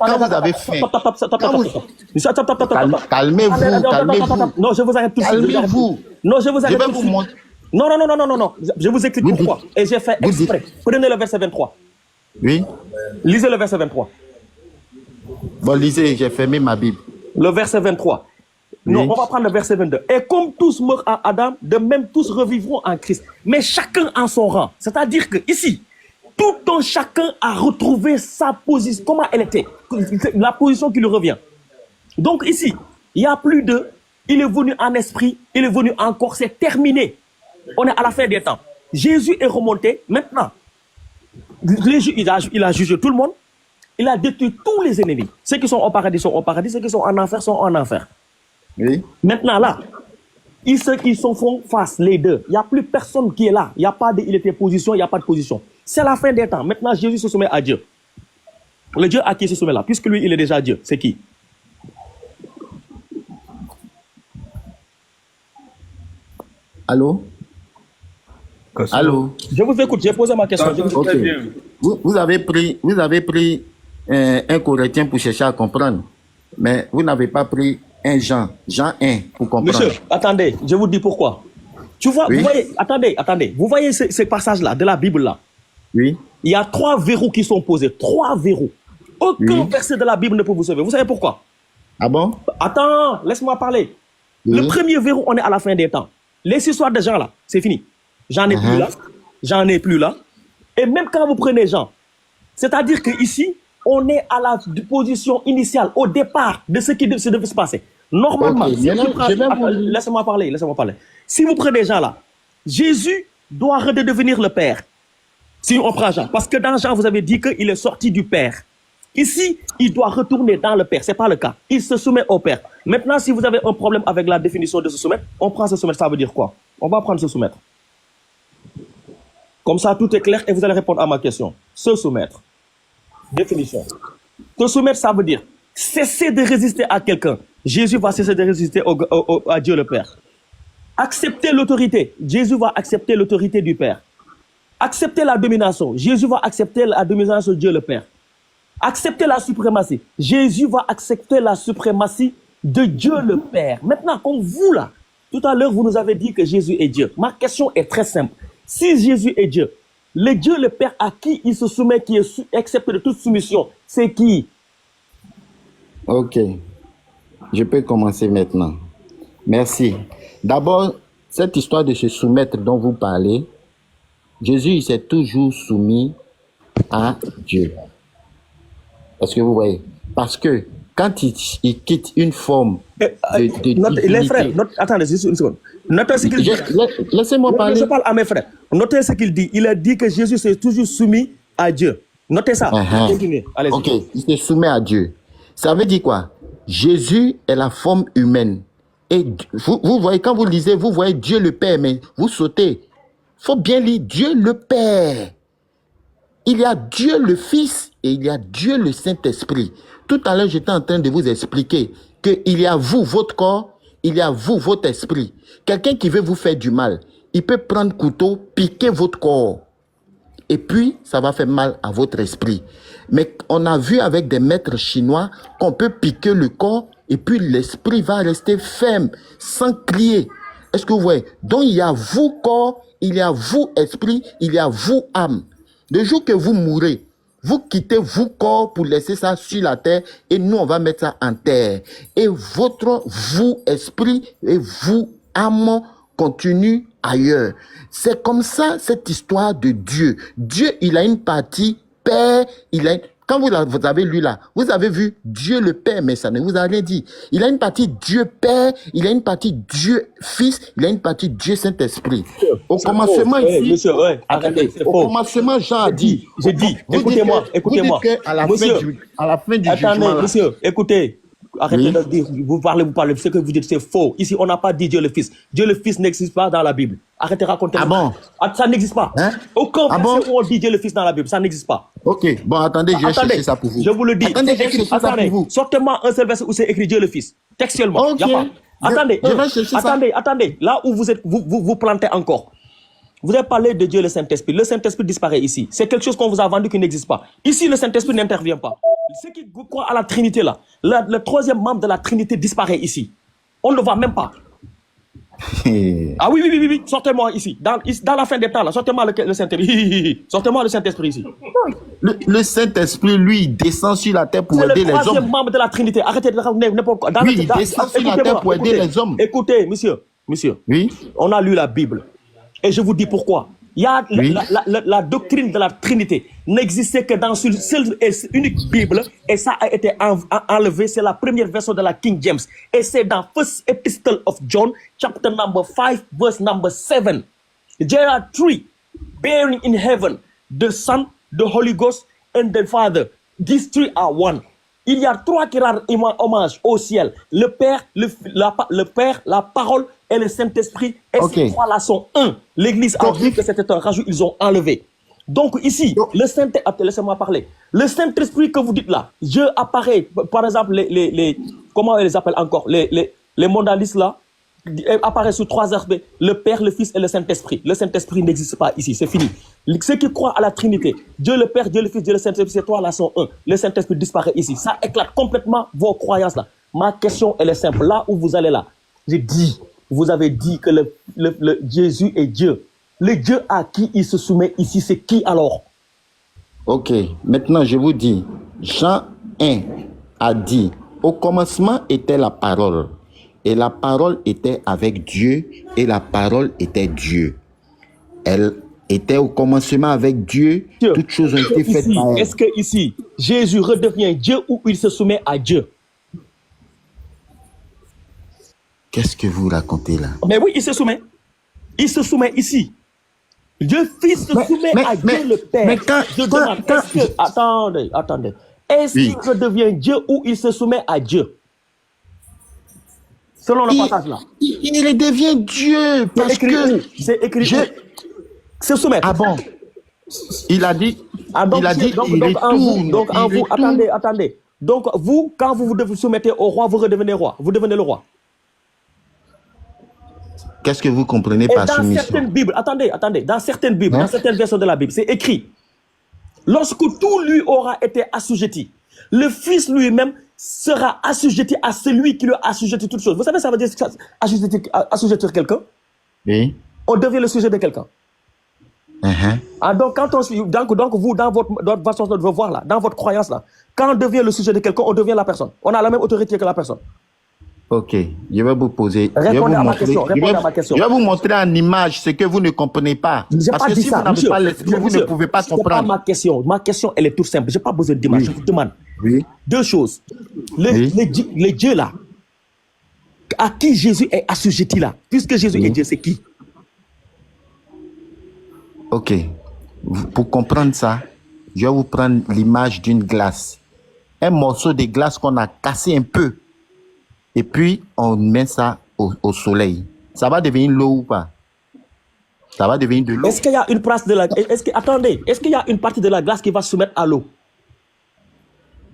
calmez-vous. Non, je vous arrête tout de suite. Calmez-vous. Non, je vous arrête Je vais tout de vous suite. montrer. Non. Je vous explique Vous pourquoi. dites. Et j'ai fait Vous exprès. Prenez le verset 23. Oui. Lisez le verset 23. Bon, lisez, j'ai fermé ma Bible. Le verset 23. Non, Oui. on va prendre le verset 22. Et comme tous meurent en Adam, de même tous revivront en Christ. Mais chacun en son rang. C'est-à-dire que ici, tout un chacun a retrouvé sa position, comment elle était, la position qui lui revient. Donc ici, il n'y a plus de, il est venu en esprit, il est venu en corps, c'est terminé. On est à la fin des temps. Jésus est remonté, maintenant, il a jugé tout le monde, il a détruit tous les ennemis. Ceux qui sont au paradis sont au paradis, ceux qui sont en enfer sont en enfer. Oui. Maintenant là, ceux qui se font face, les deux, il n'y a plus personne qui est là. Il n'y a pas de, il était position, il n'y a pas de position. C'est la fin des temps. Maintenant, Jésus se soumet à Dieu. Le Dieu à qui il se soumet là, puisque lui, il est déjà Dieu. C'est qui? Allô? Allô? Je vous écoute, j'ai posé ma question. Je vous Ok. écoute. Vous avez pris 1 Corinthien pour chercher à comprendre, mais vous n'avez pas pris un Jean 1 pour comprendre. Monsieur, attendez, je vous dis pourquoi. Tu vois, Oui. vous voyez, attendez. Vous voyez ces passages-là, de la Bible-là. Oui. Il y a 3 verrous qui sont posés. 3 verrous. Aucun Oui. verset de la Bible ne peut vous sauver. Vous savez pourquoi? Ah bon? Attends, laisse-moi parler. Oui. Le premier verrou, on est à la fin des temps. Les histoires de Jean là, c'est fini. J'en ai plus là. J'en ai plus là. Et même quand vous prenez Jean, c'est-à-dire que ici, on est à la position initiale, au départ de ce qui devait se passer. Normalement, Ok, si maintenant, tu prends- je vais vous- Attends, laisse-moi parler. Si vous prenez Jean là, Jésus doit redevenir le Père. Si on prend Jean, parce que dans Jean, vous avez dit qu'il est sorti du Père. Ici, il doit retourner dans le Père. Ce n'est pas le cas. Il se soumet au Père. Maintenant, si vous avez un problème avec la définition de se soumettre, on prend se soumettre. Ça veut dire quoi? On va prendre se soumettre. Comme ça, tout est clair et vous allez répondre à ma question. Se soumettre. Définition. Se soumettre, ça veut dire cesser de résister à quelqu'un. Jésus va cesser de résister à Dieu le Père. Accepter l'autorité. Jésus va accepter l'autorité du Père. Accepter la domination. Jésus va accepter la domination de Dieu le Père. Accepter la suprématie. Jésus va accepter la suprématie de Dieu le Père. Maintenant, comme vous là, tout à l'heure, vous nous avez dit que Jésus est Dieu. Ma question est très simple. Si Jésus est Dieu, le Dieu le Père à qui il se soumet, qui est accepté de toute soumission, c'est qui? Ok. Je peux commencer maintenant. Merci. D'abord, cette histoire de se soumettre dont vous parlez, Jésus, il s'est toujours soumis à Dieu. Parce que vous voyez, parce que quand il quitte une forme de les frères, attendez, juste une seconde. Notez ce qu'il dit. Laissez-moi parler. Je parle à mes frères. Notez ce qu'il dit. Il a dit que Jésus s'est toujours soumis à Dieu. Notez ça. Continuez. Allez-y. Ok, il se soumet à Dieu. Ça veut dire quoi? Jésus est la forme humaine. Et vous voyez, quand vous lisez, vous voyez Dieu le Père, mais vous sautez. Il faut bien lire Dieu le Père. Il y a Dieu le Fils et il y a Dieu le Saint-Esprit. Tout à l'heure, j'étais en train de vous expliquer qu'il y a vous, votre corps, il y a vous, votre esprit. Quelqu'un qui veut vous faire du mal, il peut prendre couteau, piquer votre corps. Et puis, ça va faire mal à votre esprit. Mais on a vu avec des maîtres chinois qu'on peut piquer le corps et puis l'esprit va rester ferme, sans crier. Est-ce que vous voyez? Donc, il y a vous, corps, il y a vous, esprit, il y a vous, âme. Le jour que vous mourrez, vous quittez vous corps pour laisser ça sur la terre et nous on va mettre ça en terre. Et votre vous esprit et vous âme continue ailleurs. C'est comme ça cette histoire de Dieu. Dieu, il a une partie Père, quand vous avez lu là, vous avez vu Dieu le Père, mais ça ne vous a rien dit. Il a une partie Dieu Père, il a une partie Dieu Fils, il a une partie Dieu Saint-Esprit. Au commencement ici, monsieur, arrêtez, au commencement, Jean a dit. J'ai dit, écoutez-moi. À la fin du attendez, jugement, monsieur, écoutez. Arrêtez de dire, vous parlez, ce que vous dites, c'est faux. Ici, on n'a pas dit Dieu le Fils. Dieu le Fils n'existe pas dans la Bible. Arrêtez de raconter. Ah bon? Ça n'existe pas. Hein? Aucun verset où on dit Dieu le Fils dans la Bible, ça n'existe pas. Ok, bon, attendez, je vais chercher ça pour vous. Je vous le dis. Attendez, je vais chercher ça pour vous. Sortez-moi un seul verset où c'est écrit Dieu le Fils. Textuellement. Ok. Y a pas. Attendez, je vais chercher ça. Attendez. Là où vous êtes, vous plantez encore. Vous avez parlé de Dieu le Saint-Esprit. Le Saint-Esprit disparaît ici. C'est quelque chose qu'on vous a vendu qui n'existe pas. Ici, le Saint-Esprit n'intervient pas. Ceux qui croient à la Trinité, là, le troisième membre de la Trinité disparaît ici. On ne le voit même pas. Ah oui. Sortez-moi ici. Dans la fin des temps, là, sortez-moi le Saint-Esprit. Sortez-moi le Saint-Esprit ici. Le Saint-Esprit, lui, il descend sur la terre pour aider les hommes. C'est le troisième membre de la Trinité. Arrêtez de raconter n'importe quoi. Oui, il descend sur la terre pour aider les hommes. Écoutez, monsieur. Oui. On a lu la Bible. Et je vous dis pourquoi. Il y a la doctrine de la Trinité n'existait que dans une seule et unique Bible, et ça a été enlevé. C'est la première version de la King James, et c'est dans First Epistle of John, chapter number 5, verse number 7. There are three bearing in heaven: the Son, the Holy Ghost, and the Father. These three are one. Il y a trois qui rendent hommage au ciel: le Père, la Parole et le Saint-Esprit. Et ces trois-là sont un. L'Église a dit que c'était un rajout, ils ont enlevé. Donc ici, le Saint-Esprit, laissez-moi parler. Le Saint-Esprit que vous dites là, Dieu apparaît, par exemple, comment on les appelle encore, les mondialistes là, apparaît sous trois aspects: le Père, le Fils et le Saint-Esprit. Le Saint-Esprit n'existe pas ici, c'est fini. Ceux qui croient à la Trinité, Dieu le Père, Dieu le Fils, Dieu le Saint-Esprit, ces trois-là sont un. Le Saint-Esprit disparaît ici. Ça éclate complètement vos croyances là. Ma question, elle est simple. Là où vous allez là, vous avez dit que le Jésus est Dieu. Le Dieu à qui il se soumet ici, c'est qui alors? Ok, maintenant je vous dis, Jean 1 a dit, au commencement était la parole, et la parole était avec Dieu, et la parole était Dieu. Elle était au commencement avec Dieu, toutes choses ont été faites par elle. Est-ce que ici, Jésus redevient Dieu ou il se soumet à Dieu? Qu'est-ce que vous racontez là? Mais oui, il se soumet. Il se soumet ici. Dieu Fils se soumet à Dieu le Père. Mais Je demande, attendez. Est-ce Oui. qu'il redevient Dieu ou il se soumet à Dieu? Selon le passage là. Il devient Dieu C'est parce écrit que... où? C'est écrit Je- où? Se soumettre. Ah bon? Il a dit, Ah, donc, il a dit, donc, il donc, en vous, retourne. donc, en il vous, retourne. attendez. Donc, vous, quand vous vous soumettez au roi, vous redevenez roi. Vous devenez le roi. Qu'est-ce que vous comprenez Et par dans soumission? certaines Bibles, attendez, dans certaines Bibles, Hein? dans certaines versions de la Bible, c'est écrit, lorsque tout lui aura été assujetti, le Fils lui-même sera assujetti à celui qui lui assujettit toutes choses. Vous savez, ça veut dire assujettir quelqu'un? Oui. On devient le sujet de quelqu'un. Uh-huh. Ah, donc, quand on, donc, vous, dans votre façon de voir là, dans votre croyance là, quand on devient le sujet de quelqu'un, on devient la personne. On a la même autorité que la personne. Ok, je vais vous poser. Je vais Répondez vous à ma montrer- question, je vais- répondez à ma question. Je vais vous montrer en image ce que vous ne comprenez pas. J'ai Parce pas que dit si ça, vous n'avez monsieur. pas l'esprit, vous ne Monsieur, pouvez pas c'est pas comprendre. ma question. Ma question, elle est toute simple. J'ai pas besoin d'image. Je vous demande Oui. deux choses. Oui. Le Dieu là, à qui Jésus est assujetti là, puisque Jésus est Dieu, c'est qui? Ok. Pour comprendre ça, je vais vous prendre l'image d'une glace. Un morceau de glace qu'on a cassé un peu. Et puis, on met ça au soleil. Ça va devenir l'eau ou pas? Ça va devenir de l'eau. Est-ce qu'il y a une place de la... Attendez, est-ce qu'il y a une partie de la glace qui va se soumettre à l'eau?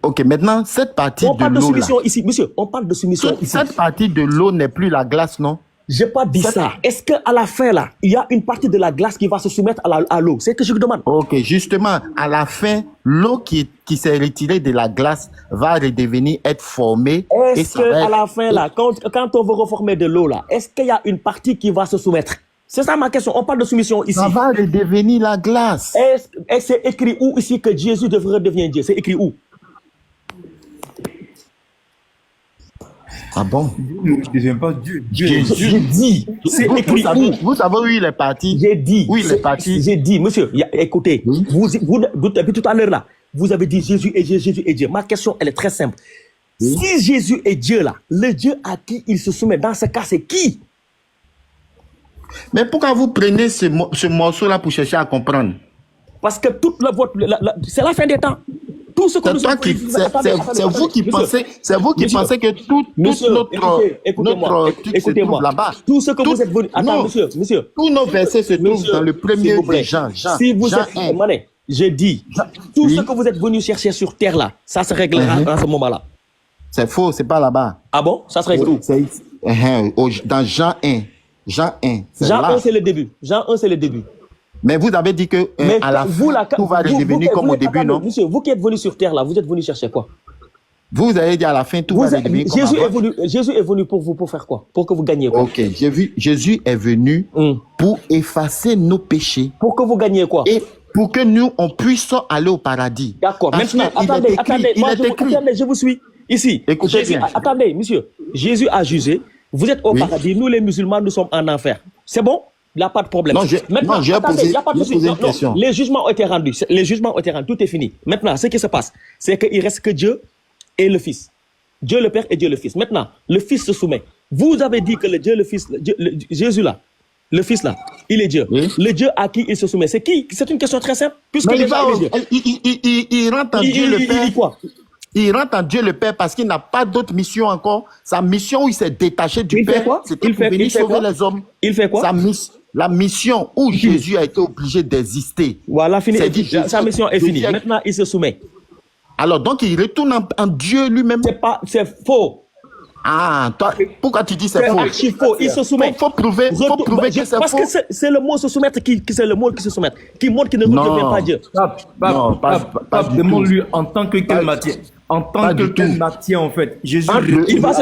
Ok, maintenant, cette partie On de parle de l'eau là. soumission ici, monsieur. On parle de soumission ici. Cette partie de l'eau n'est plus la glace, non? J'ai pas dit ça. Est-ce qu'à la fin là, il y a une partie de la glace qui va se soumettre à l'eau? C'est ce que je vous demande. Ok, justement, à la fin, l'eau qui s'est retirée de la glace va redevenir être formée. et Est-ce ça va qu'à être- la fin là, quand on veut reformer de l'eau là, est-ce qu'il y a une partie qui va se soumettre? C'est ça ma question. On parle de soumission ici. ça va redevenir la glace. Est-ce que c'est écrit où ici que Jésus devrait devenir Dieu? C'est écrit où? Ah bon? Ne deviens pas Dieu. J'ai dit, c'est Vous écrit savez, où? vous savez où il est parti? J'ai dit. Oui, il est parti. J'ai dit, monsieur, écoutez, Oui. depuis tout à l'heure là, vous avez dit Jésus est Dieu, Jésus est Dieu. Ma question, elle est très simple. Si Jésus est Dieu là, le Dieu à qui il se soumet, dans ce cas, c'est qui? Mais pourquoi vous prenez ce morceau-là pour chercher à comprendre? Parce que toute c'est la fin des temps. Tout ce que C'est nous toi qui, c'est vous qui pensez, c'est vous qui Monsieur, pensez que toute monsieur, notre écoutez-moi, truc se trouve écoutez-moi. là-bas. Tout ce que vous êtes venu, attends, non, monsieur, tous nos versets se trouvent monsieur, dans le s'il premier vous de plaît. Jean. Si vous Jean êtes, 1. Mané, j'ai dit, tout Oui. ce que vous êtes venu chercher sur terre là, ça se réglera Mhm. à ce moment-là. C'est faux, c'est pas là-bas. Ah bon? Ça se règle où? C'est dans Jean 1. Jean 1. c'est Jean là. 1, c'est le début. Jean 1, c'est le début. Mais vous avez dit que Mais à la vous, fin, là, tout va redevenir comme au début, attendez, non? Monsieur, vous qui êtes venu sur terre là, vous êtes venu chercher quoi? Vous avez dit à la fin, tout va redevenir comme avant. Jésus est venu pour vous, pour faire quoi? Pour que vous gagniez quoi? Ok, j'ai vu, Jésus est venu pour effacer nos péchés Pour que vous gagniez quoi? et pour que nous, on puisse aller au paradis. D'accord. Parce Maintenant, qu'il est attendez, écrit, attendez, il moi, est écrit. attendez, je vous suis. Ici, Écoutez Jésus, bien. attendez, monsieur. Jésus a jugé. Vous êtes au Oui. paradis. Nous, les musulmans, nous sommes en enfer. C'est bon? Il n'y a pas de problème. Non, Maintenant, j'ai attendez, posé, il y a pas de j'ai souci. posé Non, une non, question. les jugements ont été rendus. Les jugements ont été rendus. Tout est fini. Maintenant, ce qui se passe, c'est qu'il reste que Dieu et le Fils. Dieu le Père et Dieu le Fils. Maintenant, le Fils se soumet. Vous avez dit que le Dieu, le Fils, Jésus là, le Fils là, il est Dieu. Oui. Le Dieu à qui il se soumet, c'est qui? C'est une question très simple. Puisque Mais déjà, il est Dieu. il rentre en Dieu le Il Père. dit quoi? Il rentre en Dieu le Père parce qu'il n'a pas d'autre mission encore. Sa mission où il s'est détaché du Il fait Père, quoi? c'était Il pour fait venir sauver quoi? les hommes. Il fait quoi? La mission où Jésus a été obligé d'exister. Voilà, fini. C'est dit, Sa mission est finie. Jésus a- Maintenant, il se soumet. Alors donc il retourne en Dieu lui-même. C'est faux. Ah, toi, pourquoi tu dis c'est C'est faux? archi faux. Il se soumet. Faut prouver que c'est Parce faux. que c'est le mot se soumettre c'est le mot qui se soumettre, qui montre qu'il ne Non. redevient pas Dieu. Non, pas du Demande-lui en tant que quelle matière. En tant Pas que du quelle tout. matière, en fait. Jésus.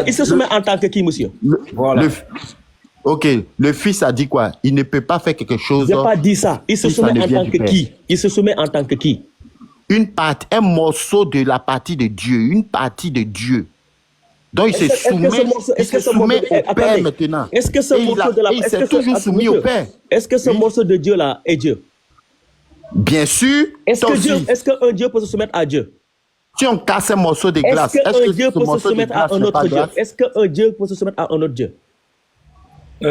Il se soumet en tant que qui, monsieur? Voilà. Ok, le Fils a dit quoi? Il ne peut pas faire quelque chose. Je n'ai pas dit ça. Il se Si ça soumet ne en vient tant du que Père. qui? Il se soumet en tant que qui? Une partie, un morceau de la partie de Dieu, une partie de Dieu. Donc il se soumet, il se soumet au Père maintenant. Est-ce que ce Et morceau de la il s'est toujours soumis au Père. Est-ce que ce Oui. morceau de Dieu là est Dieu? Bien sûr, Est-ce toi que aussi, qu'un Dieu peut se soumettre à Dieu? si on casse un morceau de glace, Est-ce qu'un Dieu ce peut se morceau de soumettre à glace un n'est autre pas Dieu? glace? Est-ce qu'un Dieu peut se soumettre à un autre Dieu?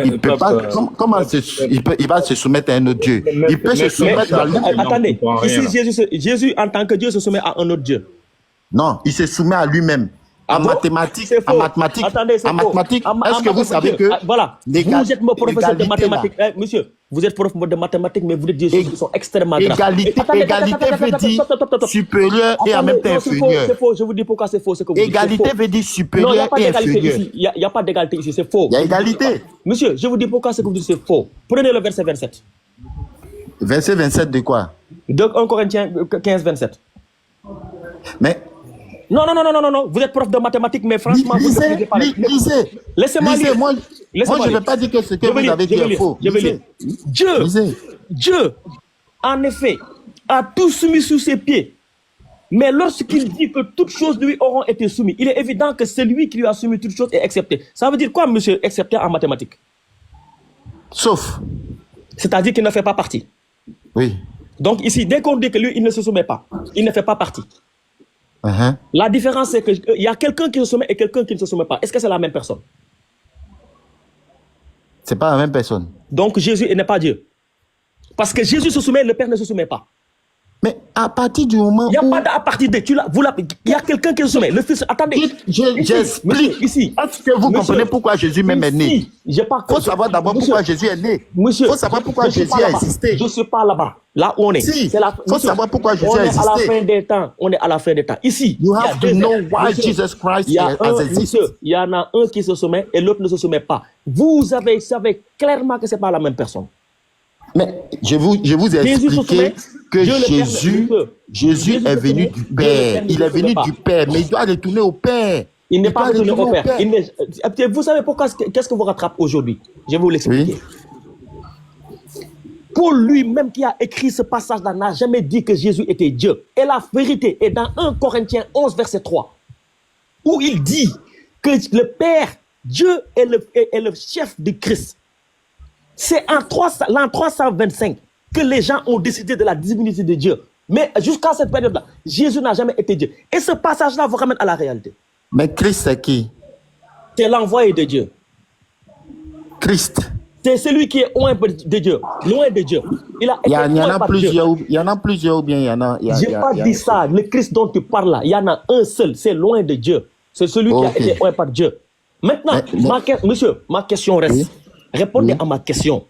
Il peut pas. Comment il va se soumettre à un autre Dieu? Il peut se soumettre à lui. Attendez, comprend rien, ici là. Jésus en tant que Dieu se soumet à un autre Dieu. Non, il se soumet à lui-même. Ah En bon? mathématiques, C'est faux. en mathématiques, Attendez, c'est en faux. mathématiques, En- est-ce que vous savez que voilà, l'éga- vous êtes mon professeur de l'égalité, là, mathématiques. Monsieur, vous êtes professeur de mathématiques, mais vous dites des choses qui sont extrêmement graves. égalité, Attendez, égalité attendez, veut attendez, dire attendez. supérieur et en Attendez, même temps non, c'est faux, inférieur. c'est faux. Je vous dis pourquoi c'est faux. C'est que vous dites, c'est Égalité faux. veut dire Non, il n'y a supérieur pas et d'égalité inférieur. ici. Il n'y a pas d'égalité ici, c'est faux. Il y a égalité. Monsieur, je vous dis pourquoi c'est que vous dites c'est faux. Prenez le verset 27. Verset 27 de quoi? De 1 Corinthiens 15, 27. Mais Non, non, non, non, non, non. Vous êtes prof de mathématiques, mais franchement, vous ne lisez, maîtrisez pas. lisez. Laissez-moi Lisez. lire. Moi, Laissez-moi je ne lire. vais pas dire que ce que Je vais vous lire, avez je dit vais est lire, faux. je vais Lisez. lire. Lisez. Dieu, en effet, a tout soumis sous ses pieds. Mais lorsqu'il dit que toutes choses lui auront été soumises, il est évident que celui qui lui a soumis toutes choses est accepté. Ça veut dire quoi, monsieur, accepté en mathématiques? Sauf. C'est-à-dire qu'il ne fait pas partie. Oui. Donc ici, dès qu'on dit que lui, il ne se soumet pas, il ne fait pas partie. Uh-huh. La différence, c'est qu'il y a quelqu'un qui se soumet et quelqu'un qui ne se soumet pas. Est-ce que c'est la même personne? C'est pas la même personne. Donc Jésus n'est pas Dieu. Parce que Jésus se soumet, le Père ne se soumet pas. Mais à partir du moment Il n'y a où pas d'à partir de. Il y a quelqu'un qui se soumet. Le Fils. Attendez. j'explique, Monsieur, ici. est-ce que vous comprenez pourquoi Jésus même est né? Ici, j'ai pas. Il faut savoir d'abord Monsieur, pourquoi Jésus est né. Il Monsieur, faut savoir pourquoi je suis Jésus pas a là-bas. existé. Je ne suis pas là-bas. Là où on est. Si, C'est la- faut monsieur, savoir pourquoi Jésus on a est à la existé. fin des temps. On est à la fin des temps. Ici. You il y a have to deux know êtres. why Monsieur, Jesus Christ il y a has un, existed. monsieur, il y en a un qui se soumet et l'autre ne se soumet pas. Vous savez clairement que ce n'est pas la même personne. Mais je vous ai Jésus se expliqué soumet, que Dieu le Père, Jésus Jésus est se venu soumet, du Dieu le Père. Père ne Il se est venu soumet pas. du Père, mais il doit retourner au Père. Il n'est doit pas retourné au retourner Père. Vous savez pourquoi? Qu'est-ce que vous rattrapez aujourd'hui? Je vais vous l'expliquer. Oui. Paul lui-même qui a écrit ce passage-là n'a jamais dit que Jésus était Dieu. Et la vérité est dans 1 Corinthiens 11, verset 3, où il dit que le Père, Dieu est le chef du Christ. C'est en l'an 325 que les gens ont décidé de la divinité de Dieu. Mais jusqu'à cette période-là, Jésus n'a jamais été Dieu. Et ce passage-là vous ramène à la réalité. Mais Christ, c'est qui? C'est l'envoyé de Dieu. Christ. C'est celui qui est loin de Dieu. Loin de Dieu. Il Il y en loin a par plusieurs, Dieu. il y en a plusieurs ou bien il y en a. Je n'ai pas dit ça. Le Christ dont tu parles là, il y en a un seul. C'est loin de Dieu. C'est celui qui a été loin par Dieu. Maintenant, monsieur, ma question reste. Oui. Répondez Oui. à ma question.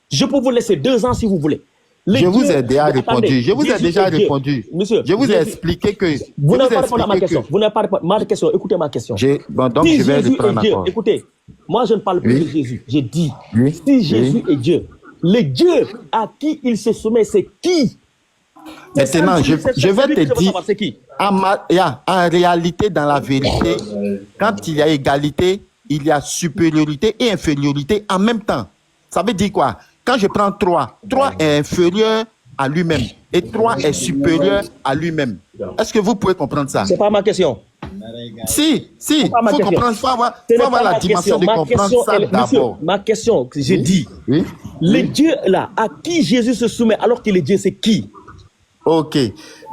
Je peux vous laisser 2 ans si vous voulez. Je vous ai déjà répondu. Je vous ai déjà répondu. Monsieur, je vous ai expliqué que. Vous n'avez pas répondu à ma question. Vous n'avez pas répondu à ma question. Écoutez ma question. Bon, donc Si je vais Jésus reprendre est Dieu, encore. écoutez, moi je ne parle plus Oui. de Jésus. J'ai dit, Oui. si Jésus Oui. est Dieu, le Dieu à qui il se soumet, c'est qui? C'est Maintenant, ça, je c'est vais celui que te veux dire, savoir, c'est qui? en réalité, dans la vérité, quand il y a égalité, il y a supériorité et infériorité en même temps. Ça veut dire quoi? Quand je prends 3, 3 est inférieur à lui-même et 3 est supérieur à lui-même. Est-ce que vous pouvez comprendre ça? C'est pas ma question. Si, il pas ma faut question. comprendre, faut avoir Ce n'est la pas ma dimension question. de Ma comprendre question, ça monsieur, d'abord. ma question, j'ai dit, Oui. le Dieu là, à qui Jésus se soumet alors qu'il est Dieu, c'est qui? Ok,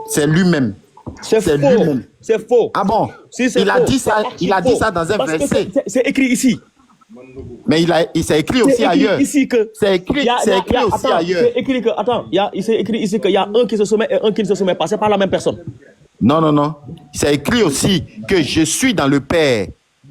c'est lui-même. C'est C'est faux. lui-même. C'est faux. Ah bon? Si, c'est Il a faux. dit ça. C'est Il a dit faux. ça dans un Parce que verset. c'est écrit ici. Mais il s'est écrit C'est aussi écrit ailleurs. ici que. C'est écrit, aussi ailleurs. C'est écrit que. Attends, il s'est écrit ici qu'il y a un qui se soumet et un qui ne se soumet pas. C'est pas la même personne. Non. C'est écrit aussi que je suis dans le Père.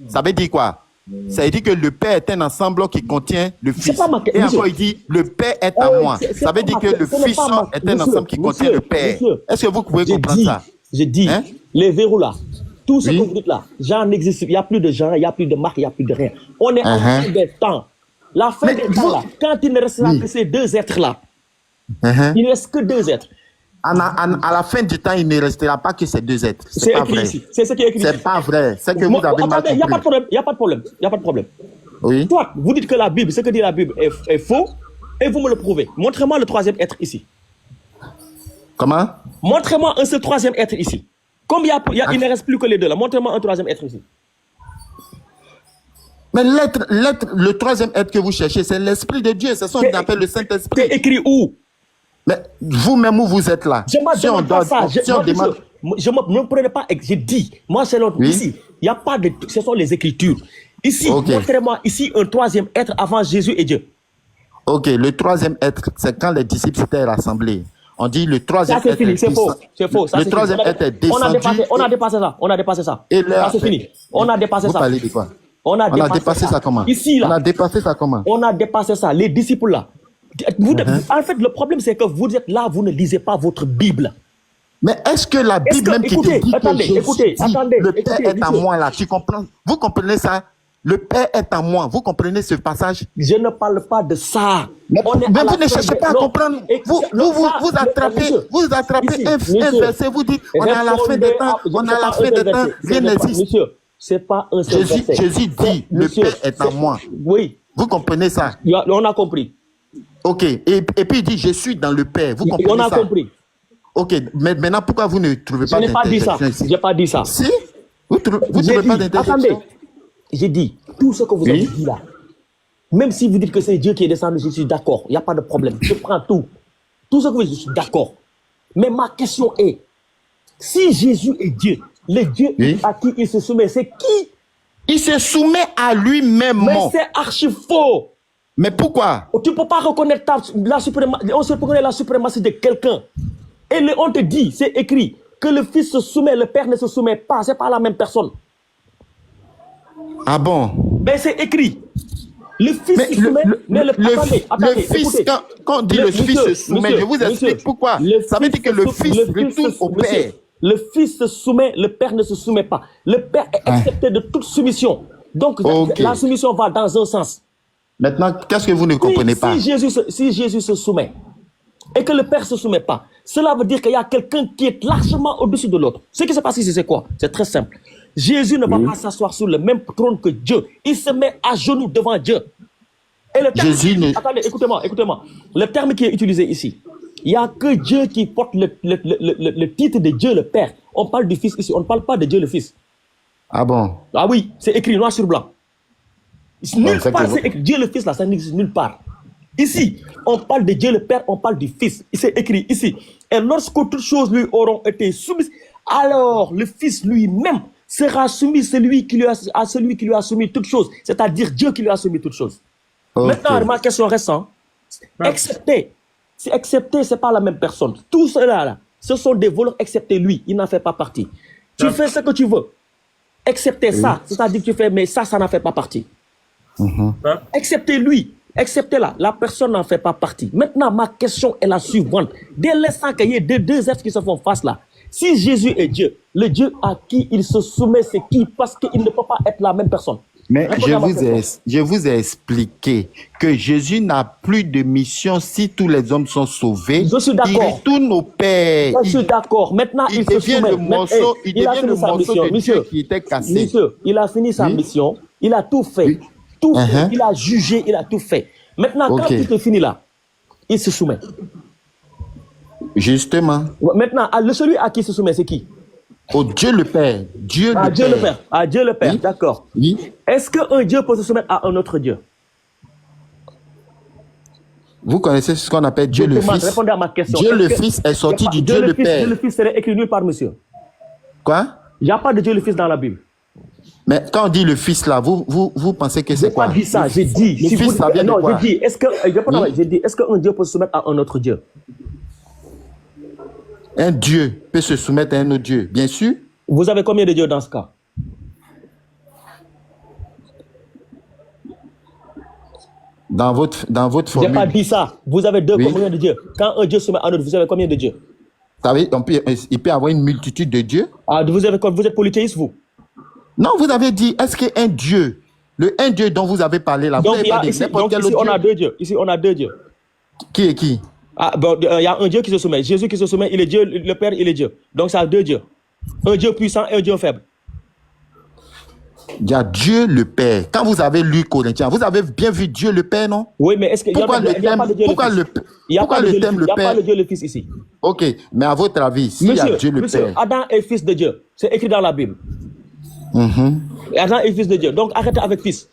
Ça veut dire quoi? Ça veut dire que le Père est un ensemble qui contient le Fils. pas ma- Et monsieur. encore, il dit le Père est à moi. C'est Ça veut pas dire ma- que le ce n'est Fils pas ma- est un monsieur, ensemble qui contient monsieur, le Père. monsieur. Est-ce que vous pouvez J'ai comprendre dit, ça? J'ai dit, Hein? les verrous là, tout ce Oui. que vous dites là, Jean n'existe, il n'y a plus de Jean, il n'y a plus de Marc, il n'y a plus de rien. On est en Uh-huh. fin des temps. La fin Mais des temps là, quand il ne restera Oui. que ces 2 êtres là, Uh-huh. il ne reste que 2 êtres. À la fin du temps, il ne restera pas que ces 2 êtres. C'est C'est pas écrit vrai. ici. C'est ce qui est écrit ici. C'est pas vrai. C'est que vous Moi, avez mal attendez, il n'y a pas de compris. problème, il n'y a pas de problème, il n'y a pas de problème. Oui. Toi, vous dites que la Bible, ce que dit la Bible est faux, et vous me le prouvez. Montrez-moi le 3e être ici. Comment? Montrez-moi un seul 3e être ici. Comme il ne reste plus que les 2 là, montrez-moi un 3e être ici. Mais le 3e être que vous cherchez, c'est l'Esprit de Dieu. C'est ce qu'on appelle le Saint-Esprit. C'est écrit où? Mais vous-même où vous êtes là? Je ne demande pas ça. Si on demande... Je ne me prenez pas. J'ai dit, moi, c'est l'autre. Oui. Ici, il n'y a pas de. Ce sont les Écritures. Ici, Ok. montrez-moi ici un 3e être avant Jésus et Dieu. Ok, le 3e être, c'est quand les disciples s'étaient rassemblés. On dit le Ça, troisième c'est être fini, est c'est faux. descendu. C'est faux. Ça, Le c'est troisième fini. être est On a descendu. dépassé, on a dépassé ça. On a dépassé ça. Et là, Ça, c'est fini. On a dépassé vous ça. parlez de quoi? On a On a dépassé ça comment? Ici, là. On a dépassé ça comment? On a dépassé ça. Les disciples, là. En fait, le problème, c'est que vous êtes là, vous ne lisez pas votre Bible. Mais est-ce que la Est-ce Bible que- même qui écoutez, te dit attendez, que Jésus écoutez, dit, attendez, le Père écoutez, est à monsieur. moi là, tu comprends? Vous comprenez ça? Le Père est à moi. Vous comprenez ce passage? Je ne parle pas de ça. Mais On est vous à la ne fin cherchez de- pas à non. comprendre. Et- Vous non, ça, attrapez, monsieur, vous attrapez ici, un monsieur, verset, vous dites, on est à la fin répondez des temps, à- on est c'est à la pas fin un des seul temps, verset. rien C'est pas- n'existe. Monsieur, c'est pas un seul verset. Jésus dit, le Monsieur, Père est à c'est- moi. Oui, Vous comprenez ça? on a compris. Ok. Et puis il dit, je suis dans le Père. Vous On comprenez a ça? compris. Ok. Mais maintenant, pourquoi vous ne trouvez Je pas n'ai pas dit ça. d'interjection ici? J'ai pas dit ça. Si? Vous J'ai trouvez pas dit, d'interjection? attendez, j'ai dit, tout ce que vous avez Oui. dit là, même si vous dites que c'est Dieu qui est descendu, je suis d'accord, il n'y a pas de problème, je prends tout. Tout ce que vous dites, je suis d'accord. Mais ma question est, si Jésus est Dieu, le Dieu Oui. à qui il se soumet, c'est qui? Il se soumet à lui-même. Mais c'est archi faux. Mais pourquoi? Tu ne peux pas reconnaître la suprématie, on se reconnaît la suprématie de quelqu'un. Et on te dit, c'est écrit, que le Fils se soumet, le Père ne se soumet pas, c'est pas la même personne. Ah bon? Mais c'est écrit. Le Fils Mais se soumet, mais attendez, le Fils, écoutez. quand on dit le Fils monsieur, se soumet, monsieur, je vous explique monsieur, pourquoi. le Ça veut dire que le Fils retourne au monsieur, Père. Le Fils se soumet, le Père ne se soumet pas. Le Père est accepté de toute soumission. Donc, Ok. la soumission va dans un sens. Maintenant, qu'est-ce que vous ne comprenez pas? Si Jésus se soumet et que le Père ne se soumet pas, cela veut dire qu'il y a quelqu'un qui est largement au-dessus de l'autre. Ce qui se passe ici, c'est quoi? C'est très simple. Jésus ne va pas s'asseoir sur le même trône que Dieu. Il se met à genoux devant Dieu. Et le terme Jésus ne- Attendez, écoutez-moi. Le terme qui est utilisé ici, il n'y a que Dieu qui porte le titre de Dieu le Père. On parle du Fils ici, on ne parle pas de Dieu le Fils. Ah bon? Ah oui, c'est écrit noir sur blanc. Nulle c'est part, que vous- c'est écrit. Dieu le Fils, là, ça n'existe nulle part. Ici, on parle de Dieu le Père, on parle du Fils. C'est écrit ici. Et lorsque toutes choses lui auront été soumises, alors le Fils lui-même sera soumis à celui qui lui a soumis toutes choses. C'est-à-dire Dieu qui lui a soumis toutes choses. Ok. Maintenant, ma question reste, excepté, c'est pas la même personne. Tout cela, là, ce sont des voleurs, excepté lui, il n'en fait pas partie. Tu fais ce que tu veux, excepté ça, c'est-à-dire que tu fais, mais ça n'en fait pas partie. Excepté lui, excepté là, la personne n'en fait pas partie. Maintenant, ma question est la suivante. Dès l'instant qu'il y a deux êtres qui se font face là, si Jésus est Dieu, le Dieu à qui il se soumet, c'est qui? Parce qu'il ne peut pas être la même personne. Mais Répondez à ma question. je vous ai expliqué que Jésus n'a plus de mission si tous les hommes sont sauvés. Je suis d'accord. Il retourne au Père. Je suis d'accord. Maintenant, il il se devient soumet. le morceau, il a devient fini le sa morceau mission. de Dieu qui était cassé. Monsieur, il a fini sa Oui. mission. Il a tout fait. Oui. Tout fait. Uh-huh. Il a jugé, il a tout fait. Maintenant, quand Ok. tout est fini là, il se soumet. Justement, Maintenant, celui à qui il se soumet, c'est qui? au Dieu le Père. Dieu À le Dieu Père. le Père. À Dieu le Père, Oui. d'accord. Oui. Est-ce qu'un Dieu peut se soumettre à un autre Dieu? Vous connaissez ce qu'on appelle Dieu Je le demande, Fils. répondez à ma question. Dieu Est-ce le que- Fils est sorti Y a pas- du Dieu le Fils, Père. Dieu le Fils serait écrit nulle part, monsieur. Quoi? Il n'y a pas de Dieu le Fils dans la Bible. Mais quand on dit le Fils là, vous pensez que Je c'est n'ai pas quoi? dit ça, j'ai dit. Le Fils, ça vient de non, quoi? j'ai dit, est-ce que, Oui. j'ai dit, est-ce qu'un Dieu peut se soumettre à un autre Dieu? Un Dieu peut se soumettre à un autre Dieu, bien sûr. Vous avez combien de dieux dans ce cas? Dans votre Je n'ai pas formule. dit ça. Vous avez Oui. combien de dieux? Quand un Dieu se met à un autre, vous avez combien de dieux? Vous savez, il peut y avoir une multitude de dieux. Ah, vous êtes polythéiste, vous? Non, vous avez dit, est-ce qu'un Dieu, le un Dieu dont vous avez parlé là, vous Donc, n'avez il y pas a, dit ici, n'importe donc quel ici, autre on a Dieu. deux dieux. Ici, on a deux dieux. Qui est qui? Ah, bon, il y a un Dieu qui se soumet. Jésus qui se soumet, il est Dieu. Le Père, il est Dieu. Donc, ça a deux dieux. Un Dieu puissant et un Dieu faible. Il y a Dieu le Père. Quand vous avez lu Corinthiens, vous avez bien vu Dieu le Père, non? Oui, mais est-ce qu'il y a Pourquoi pas le il y a pas de thème, Dieu pourquoi le le, Fils? Il y a pourquoi pas de le Dieu thème Fils. le Il y a pas Père? le Dieu le Fils ici. Ok, mais à votre avis, s'il y a Dieu le Monsieur, Père, Adam est fils de Dieu. C'est écrit dans la Bible. Et Adam est fils de Dieu. Donc arrêtez avec fils.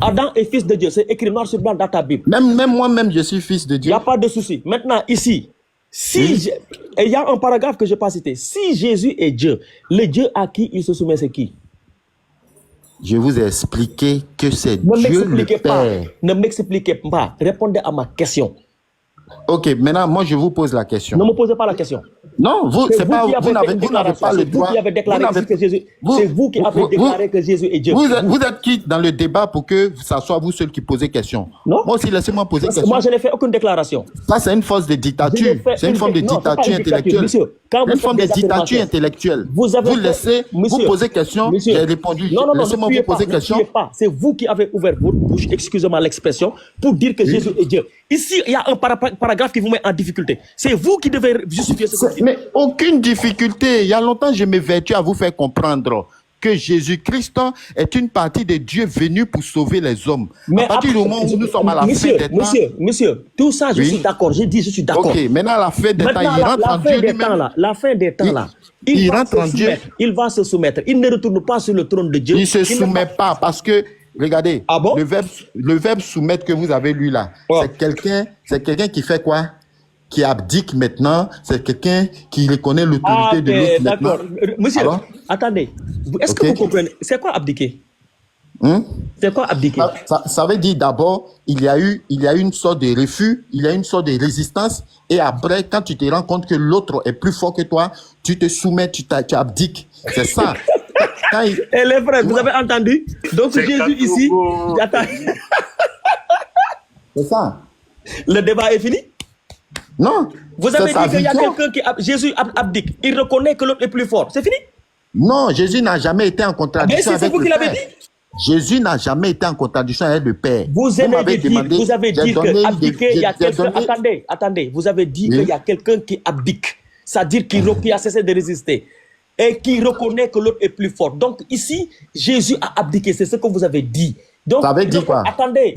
Adam est fils de Dieu. C'est écrit noir sur blanc dans ta Bible. même moi-même, je suis fils de Il Dieu. n'y a pas de souci. Maintenant, ici, et il y a un paragraphe que je n'ai pas cité. Si Jésus est Dieu, le Dieu à qui il se soumet, c'est qui? Je vous ai expliqué que c'est Ne Dieu le m'expliquez pas. Père. Ne m'expliquez pas. Répondez à ma question. Ok, maintenant, moi, je vous pose la question. Ne me posez pas la question. Non, vous, C'est c'est pas, qui avez fait une vous n'avez pas déclaration. le C'est vous droit. qui avez déclaré ici que Jésus. C'est vous qui avez déclaré que Jésus est Dieu. Vous êtes qui dans le débat pour que ça soit vous seul qui posez question? Non. Moi aussi, laissez-moi poser question. Moi, je n'ai fait aucune déclaration. Ça, c'est une force de dictature. C'est une forme de dictature intellectuelle. Une forme de dictature intellectuelle. Vous laissez, vous posez question, j'ai répondu. Laissez-moi vous poser question. C'est vous qui avez ouvert votre bouche, excusez-moi l'expression, pour dire que Jésus est Dieu. Ici, il y a un paragraphe qui vous met en difficulté. C'est vous qui devez justifier ce que vous dites. Mais aucune difficulté. Il y a longtemps, je m'évertue à vous faire comprendre que Jésus-Christ est une partie de Dieu venu pour sauver les hommes. Mais à partir du moment où nous sommes à la fin des temps... Monsieur, tout ça, je suis d'accord. J'ai dit, je suis d'accord. Ok, maintenant, à la fin des temps, il rentre en Dieu lui-même. La fin des temps, là. Il rentre en Dieu. Il va se soumettre. Il ne retourne pas sur le trône de Dieu. Il ne se soumet pas parce que, regardez, le verbe soumettre que vous avez lu là, c'est quelqu'un qui fait quoi? Qui abdique maintenant, c'est quelqu'un qui reconnaît l'autorité de l'autre maintenant. D'accord. Monsieur, attendez. Est-ce que vous comprenez? C'est quoi abdiquer? C'est quoi abdiquer? Ça veut dire d'abord, il y a eu une sorte de refus, il y a une sorte de résistance, et après, quand tu te rends compte que l'autre est plus fort que toi, tu te soumets, tu abdiques. C'est ça. Et les frères, vous avez entendu? Donc Jésus ici, c'est ça. Le débat est fini? Non. Vous avez dit qu'il y a quelqu'un qui Jésus abdique. Il reconnaît que l'autre est plus fort. C'est fini? Non, Jésus n'a jamais été en contradiction avec le Père. C'est vous qui l'avez dit? Jésus n'a jamais été en contradiction avec le Père. Vous avez dit que abdiquer, il y a quelqu'un. Attendez. Vous avez dit qu'il y a quelqu'un qui abdique. C'est-à-dire qui a cessé de résister. Et qui reconnaît que l'autre est plus fort. Donc ici, Jésus a abdiqué. C'est ce que vous avez dit. Donc, ça veut dire quoi? Attendez.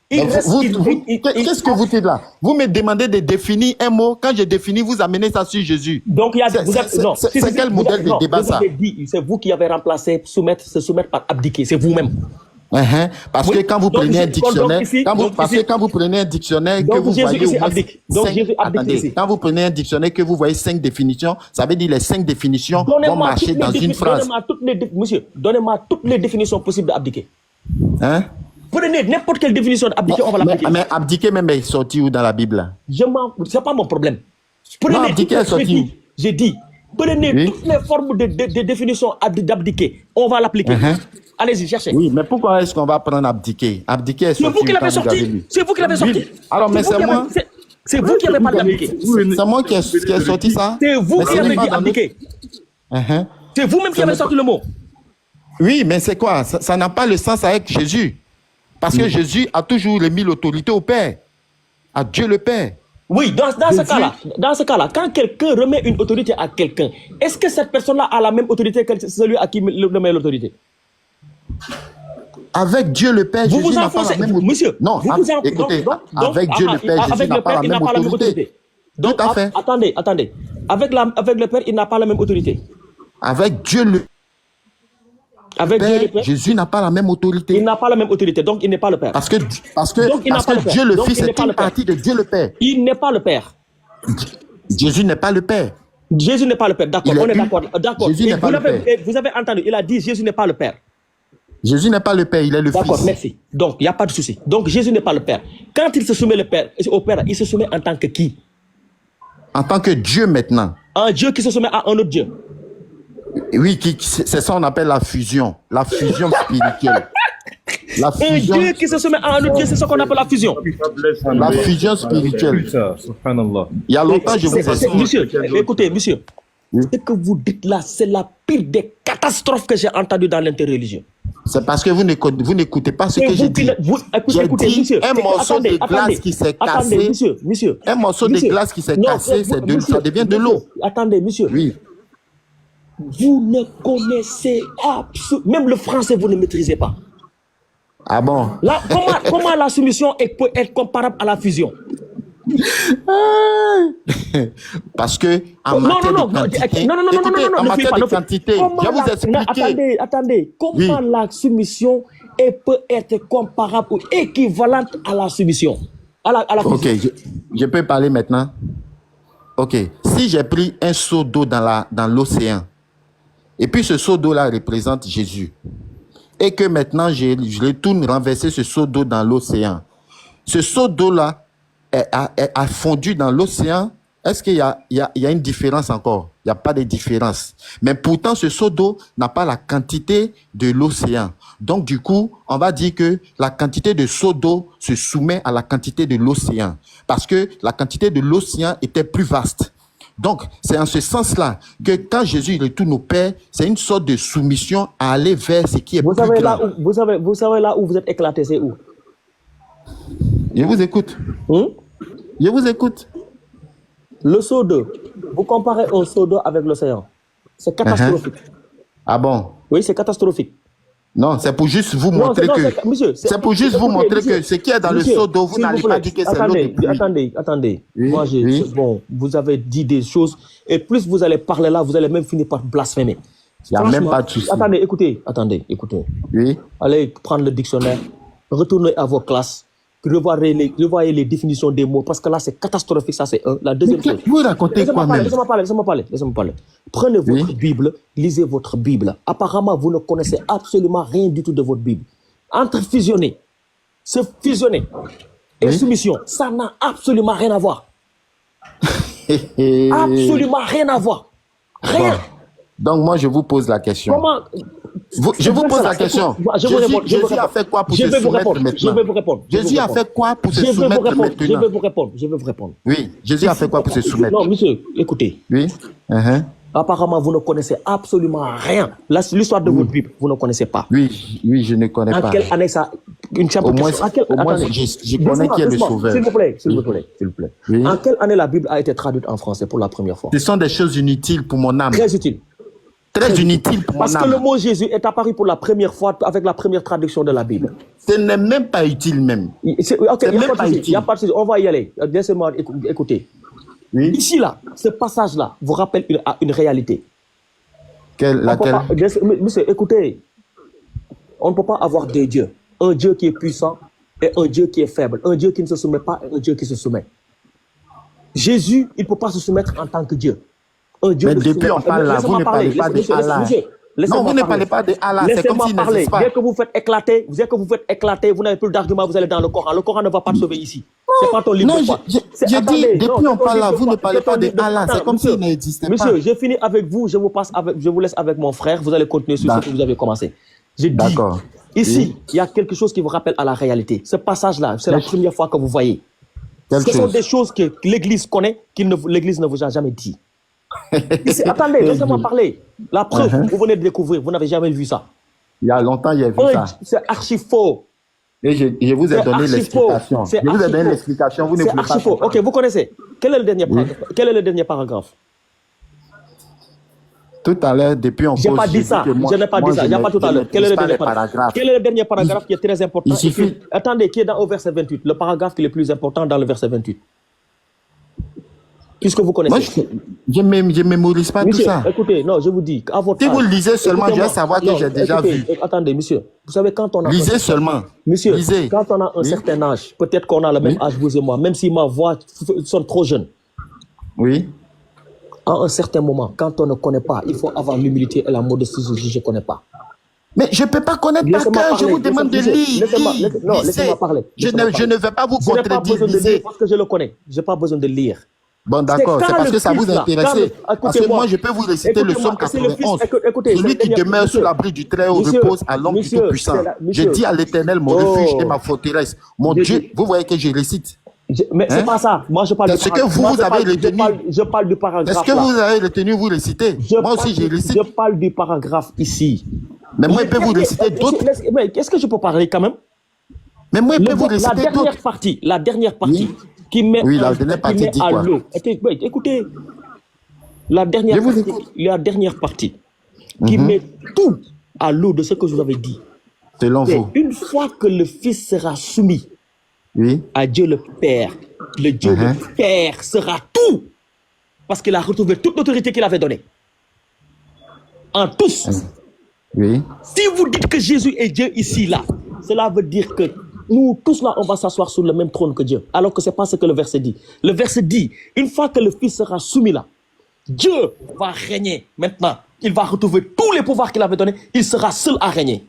Qu'est-ce que vous dites là? Vous me demandez de définir un mot. Quand je définis, vous amenez ça sur Jésus. Donc, c'est quel modèle de débat ça? C'est vous qui avez remplacé se soumettre par abdiquer. C'est vous-même. Parce que quand vous prenez un dictionnaire, quand vous prenez un dictionnaire que vous voyez quand vous prenez un dictionnaire que vous voyez 5 définitions, ça veut dire les 5 définitions vont marcher dans une phrase. Donnez-moi toutes les définitions possibles d'abdiquer. Prenez n'importe quelle définition d'abdiquer, on va l'appliquer. Mais abdiquer même est sorti où dans la Bible? C'est pas mon problème. Non, abdiquer est sorti où? J'ai dit, prenez toutes les formes de définition d'abdiquer, on va l'appliquer. Allez-y, cherchez. Oui, mais pourquoi est-ce qu'on va prendre abdiquer? Abdiquer est sorti. C'est vous qui l'avez sorti. C'est vous qui l'avez sorti. Alors, mais c'est moi. C'est vous qui avez parlé d'abdiquer. C'est moi qui ai sorti ça. C'est vous qui avez dit abdiquer. C'est vous-même qui avez sorti le mot. Oui, mais c'est quoi? Ça n'a pas le sens avec Jésus. Parce que Jésus a toujours remis l'autorité au Père, à Dieu le Père. Oui, dans ce cas-là, quand quelqu'un remet une autorité à quelqu'un, est-ce que cette personne-là a la même autorité que celui à qui remet l'autorité? Avec Dieu le Père, Jésus n'a pas la même autorité. Monsieur, non, écoutez, avec Dieu le Père, Jésus n'a pas la même autorité. Donc, tout à fait. Attendez. Avec le Père, il n'a pas la même autorité. Avec Dieu le Père, Jésus n'a pas la même autorité. Il n'a pas la même autorité, donc il n'est pas le Père. Parce que Dieu le Fils est une partie de Dieu le Père. Il n'est pas le Père. Jésus n'est pas le Père. Jésus n'est pas le Père, d'accord, on est d'accord. Jésus n'est pas le Père. Vous avez entendu, il a dit Jésus n'est pas le Père. Jésus n'est pas le Père, il est le Fils. D'accord, merci. Donc, il n'y a pas de souci. Donc, Jésus n'est pas le Père. Quand il se soumet au Père, il se soumet en tant que qui? En tant que Dieu maintenant. Un Dieu qui se soumet à un autre Dieu. Oui, c'est ça qu'on appelle la fusion spirituelle. Un Dieu qui se soumet à un autre Dieu, c'est ce qu'on appelle la fusion. La fusion spirituelle. Il y a longtemps, je vous ai dit. Monsieur, écoutez, monsieur, ce que vous dites là, c'est la pire des catastrophes que j'ai entendues dans l'interreligion. C'est parce que vous n'écoutez pas ce que j'ai dit. J'ai dit un morceau de glace qui s'est cassé. Monsieur. Un morceau de glace qui s'est cassé, ça devient de l'eau. Attendez, monsieur. Oui. Vous ne connaissez absolument... Même le français, vous ne maîtrisez pas. Ah bon? Là, comment la soumission peut être comparable à la fusion? Parce que en matière de quantité, je vais vous expliquer. Attendez. Comment la soumission peut être comparable ou équivalente à la soumission? À la fusion. Ok, je peux parler maintenant? Ok, si j'ai pris un seau d'eau dans l'océan, et puis ce seau d'eau-là représente Jésus, et que maintenant je retourne renverser ce seau d'eau dans l'océan, ce seau d'eau-là a fondu dans l'océan, est-ce qu'il y a une différence encore? Il n'y a pas de différence. Mais pourtant, ce seau d'eau n'a pas la quantité de l'océan. Donc, du coup, on va dire que la quantité de seau d'eau se soumet à la quantité de l'océan. Parce que la quantité de l'océan était plus vaste. Donc, c'est en ce sens-là que quand Jésus retourne au Père, c'est une sorte de soumission à aller vers ce qui est plus grand. Vous savez là où vous êtes éclaté, c'est où? Je vous écoute. Je vous écoute. Le seau d'eau, vous comparez un seau d'eau avec l'océan. C'est catastrophique. Ah bon? Oui, c'est catastrophique. Non, c'est pour juste vous montrer que... C'est pour juste vous montrer que ce qui est dans le seau d'eau, vous n'allez pas dire que c'est l'eau de pluie. Attendez. Oui, Moi, oui. bon, vous avez dit des choses, et plus vous allez parler là, vous allez même finir par blasphémer. Il n'y a même pas de souci. Attendez, écoutez. Oui. Allez prendre le dictionnaire, retournez à vos classes, revoyez les définitions des mots, parce que là, c'est catastrophique, ça c'est un. La deuxième chose. Vous racontez quoi même? Laissez-moi parler. Prenez votre Bible, lisez votre Bible. Apparemment, vous ne connaissez absolument rien du tout de votre Bible. Entre fusionner et soumission, ça n'a absolument rien à voir. Absolument rien à voir. Rien. Bon. Donc, moi, je vous pose la question. Comment Je vous pose la question. Jésus a fait quoi pour se soumettre maintenant? Je vais vous répondre. Jésus a fait quoi pour se soumettre maintenant? Je vais vous répondre. Oui, Jésus a fait quoi pour se soumettre? Non, monsieur, écoutez. Oui. Apparemment, vous ne connaissez absolument rien. L'histoire de votre Bible, vous ne connaissez pas. Oui, je ne connais pas. En quelle année ça? Une Au moins, je connais qui est le sauveur. S'il vous plaît. Oui. En quelle année la Bible a été traduite en français pour la première fois? Ce sont des choses inutiles pour mon âme. Très utile. Très inutile pour mon âme. Parce que le mot Jésus est apparu pour la première fois avec la première traduction de la Bible. Ce n'est même pas utile même. Il n'y a pas de souci. On va y aller. Laissez-moi écouter. Oui. Ici, là, ce passage-là vous rappelle une réalité. Laquelle? Monsieur, écoutez. On ne peut pas avoir deux dieux. Un Dieu qui est puissant et un Dieu qui est faible. Un Dieu qui ne se soumet pas et un Dieu qui se soumet. Jésus, il ne peut pas se soumettre en tant que Dieu. Un Dieu. Mais depuis on parle là, vous ne parlez pas de Allah. Non, vous ne parlez pas de Allah. C'est comme s'il n'existe pas. Dès que vous faites éclater, vous n'avez plus d'arguments, vous allez dans le Coran. Le Coran ne va pas te sauver ici. C'est pas ton livre. Non, j'ai dit, depuis on parle là, vous ne parlez pas de Allah. C'est comme s'il n'existait pas. Monsieur, j'ai fini avec vous, je vous laisse avec mon frère, vous allez continuer sur ce que vous avez commencé. J'ai dit, ici, il y a quelque chose qui vous rappelle à la réalité. Ce passage-là, c'est la première fois que vous voyez. Ce sont des choses que l'Église connaît, l'Église ne vous a jamais dit. Ici, attendez, laissez-moi parler. La preuve, vous venez de découvrir, vous n'avez jamais vu ça. Il y a longtemps, il y a vu ça. C'est archi faux. Et je vous ai donné l'explication. Je vous ai donné l'explication, vous ne voulez pas. Faux. Ok, vous connaissez. Quel est le dernier paragraphe? Tout à l'heure, depuis on pose... Je n'ai pas dit ça. Je n'ai pas dit ça. Il n'y a pas tout à l'heure. Quel est le dernier paragraphe? Quel est le dernier paragraphe qui est très important? Attendez, qui est au verset 28. Le paragraphe qui est le plus important dans le verset 28. Puisque vous connaissez. Moi, je ne mémorise pas tout ça. Écoutez, non, je vous dis, à votre si vous le lisez seulement, je vais savoir que j'ai déjà vu. Attendez, monsieur. Vous savez, quand on a... Lisez seulement. Monsieur, quand on a un certain âge, peut-être qu'on a le même âge, vous et moi, même si ma voix sonne trop jeune. Oui. À un certain moment, quand on ne connaît pas, il faut avoir l'humilité et la modestie. Je ne connais pas. Mais je ne peux pas connaître par cœur, je vous demande de lire. Non, laissez-moi parler. Je ne vais pas vous contredire. Je n'ai pas besoin de lire parce que je le connais. Je n'ai pas besoin de lire. Bon, d'accord, c'est parce que ça vous intéresse. Parce que moi, je peux vous réciter le psaume 91. Celui qui demeure sous l'abri du Très-Haut repose à l'ombre du Tout-Puissant. Je dis à l'Éternel, mon refuge et ma forteresse. Mon Dieu, vous voyez que je récite. Mais c'est pas ça. Moi, je parle du paragraphe. Est-ce que vous avez retenu? Je parle du paragraphe. Est-ce que vous avez retenu, vous récitez? Moi aussi, j'ai récité. Je parle du paragraphe ici. Mais moi, je peux vous réciter d'autres. Mais est-ce que je peux parler quand même? Mais moi, je peux vous réciter d'autres. La dernière partie. Qui met la dernière partie dit à quoi? l'eau. Écoutez, la dernière partie qui met tout à l'eau de ce que je vous avais dit. Selon vous. Une fois que le Fils sera soumis à Dieu le Père, le Dieu le Père sera tout. Parce qu'il a retrouvé toute l'autorité qu'il avait donnée. En tous. Oui. Si vous dites que Jésus est Dieu ici, là, cela veut dire que nous, tous là, on va s'asseoir sur le même trône que Dieu. Alors que ce n'est pas ce que le verset dit. Le verset dit, une fois que le Fils sera soumis là, Dieu va régner maintenant. Il va retrouver tous les pouvoirs qu'il avait donnés. Il sera seul à régner.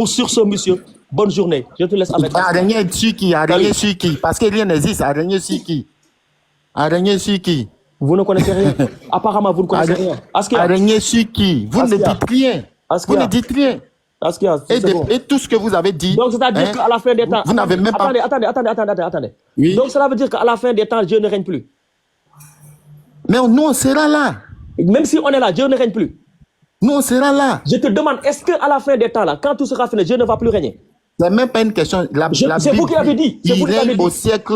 Sur ce, monsieur, Bonne journée. Je te laisse avec. Araignée sur qui? Araignée sur qui? Parce que rien n'existe. Araignée sur qui? Araignée sur qui? Vous ne connaissez rien. Apparemment, vous ne connaissez rien. Askia. Araignée sur qui? Vous ne dites rien. Askia. Vous ne dites rien. Askia, Et tout ce que vous avez dit. donc, c'est-à-dire hein, qu'à la fin des temps. vous n'avez même pas. Attendez. Oui. Donc, cela veut dire qu'à la fin des temps, Dieu ne règne plus. Mais nous, on sera là. Même si on est là, Dieu ne règne plus. Nous, on sera là. Je te demande, est-ce qu'à la fin des temps, là, quand tout sera fini, Dieu ne va plus régner? C'est même pas une question. C'est vous qui l'avez dit. C'est vous Il qui l'avez règne dit. au siècle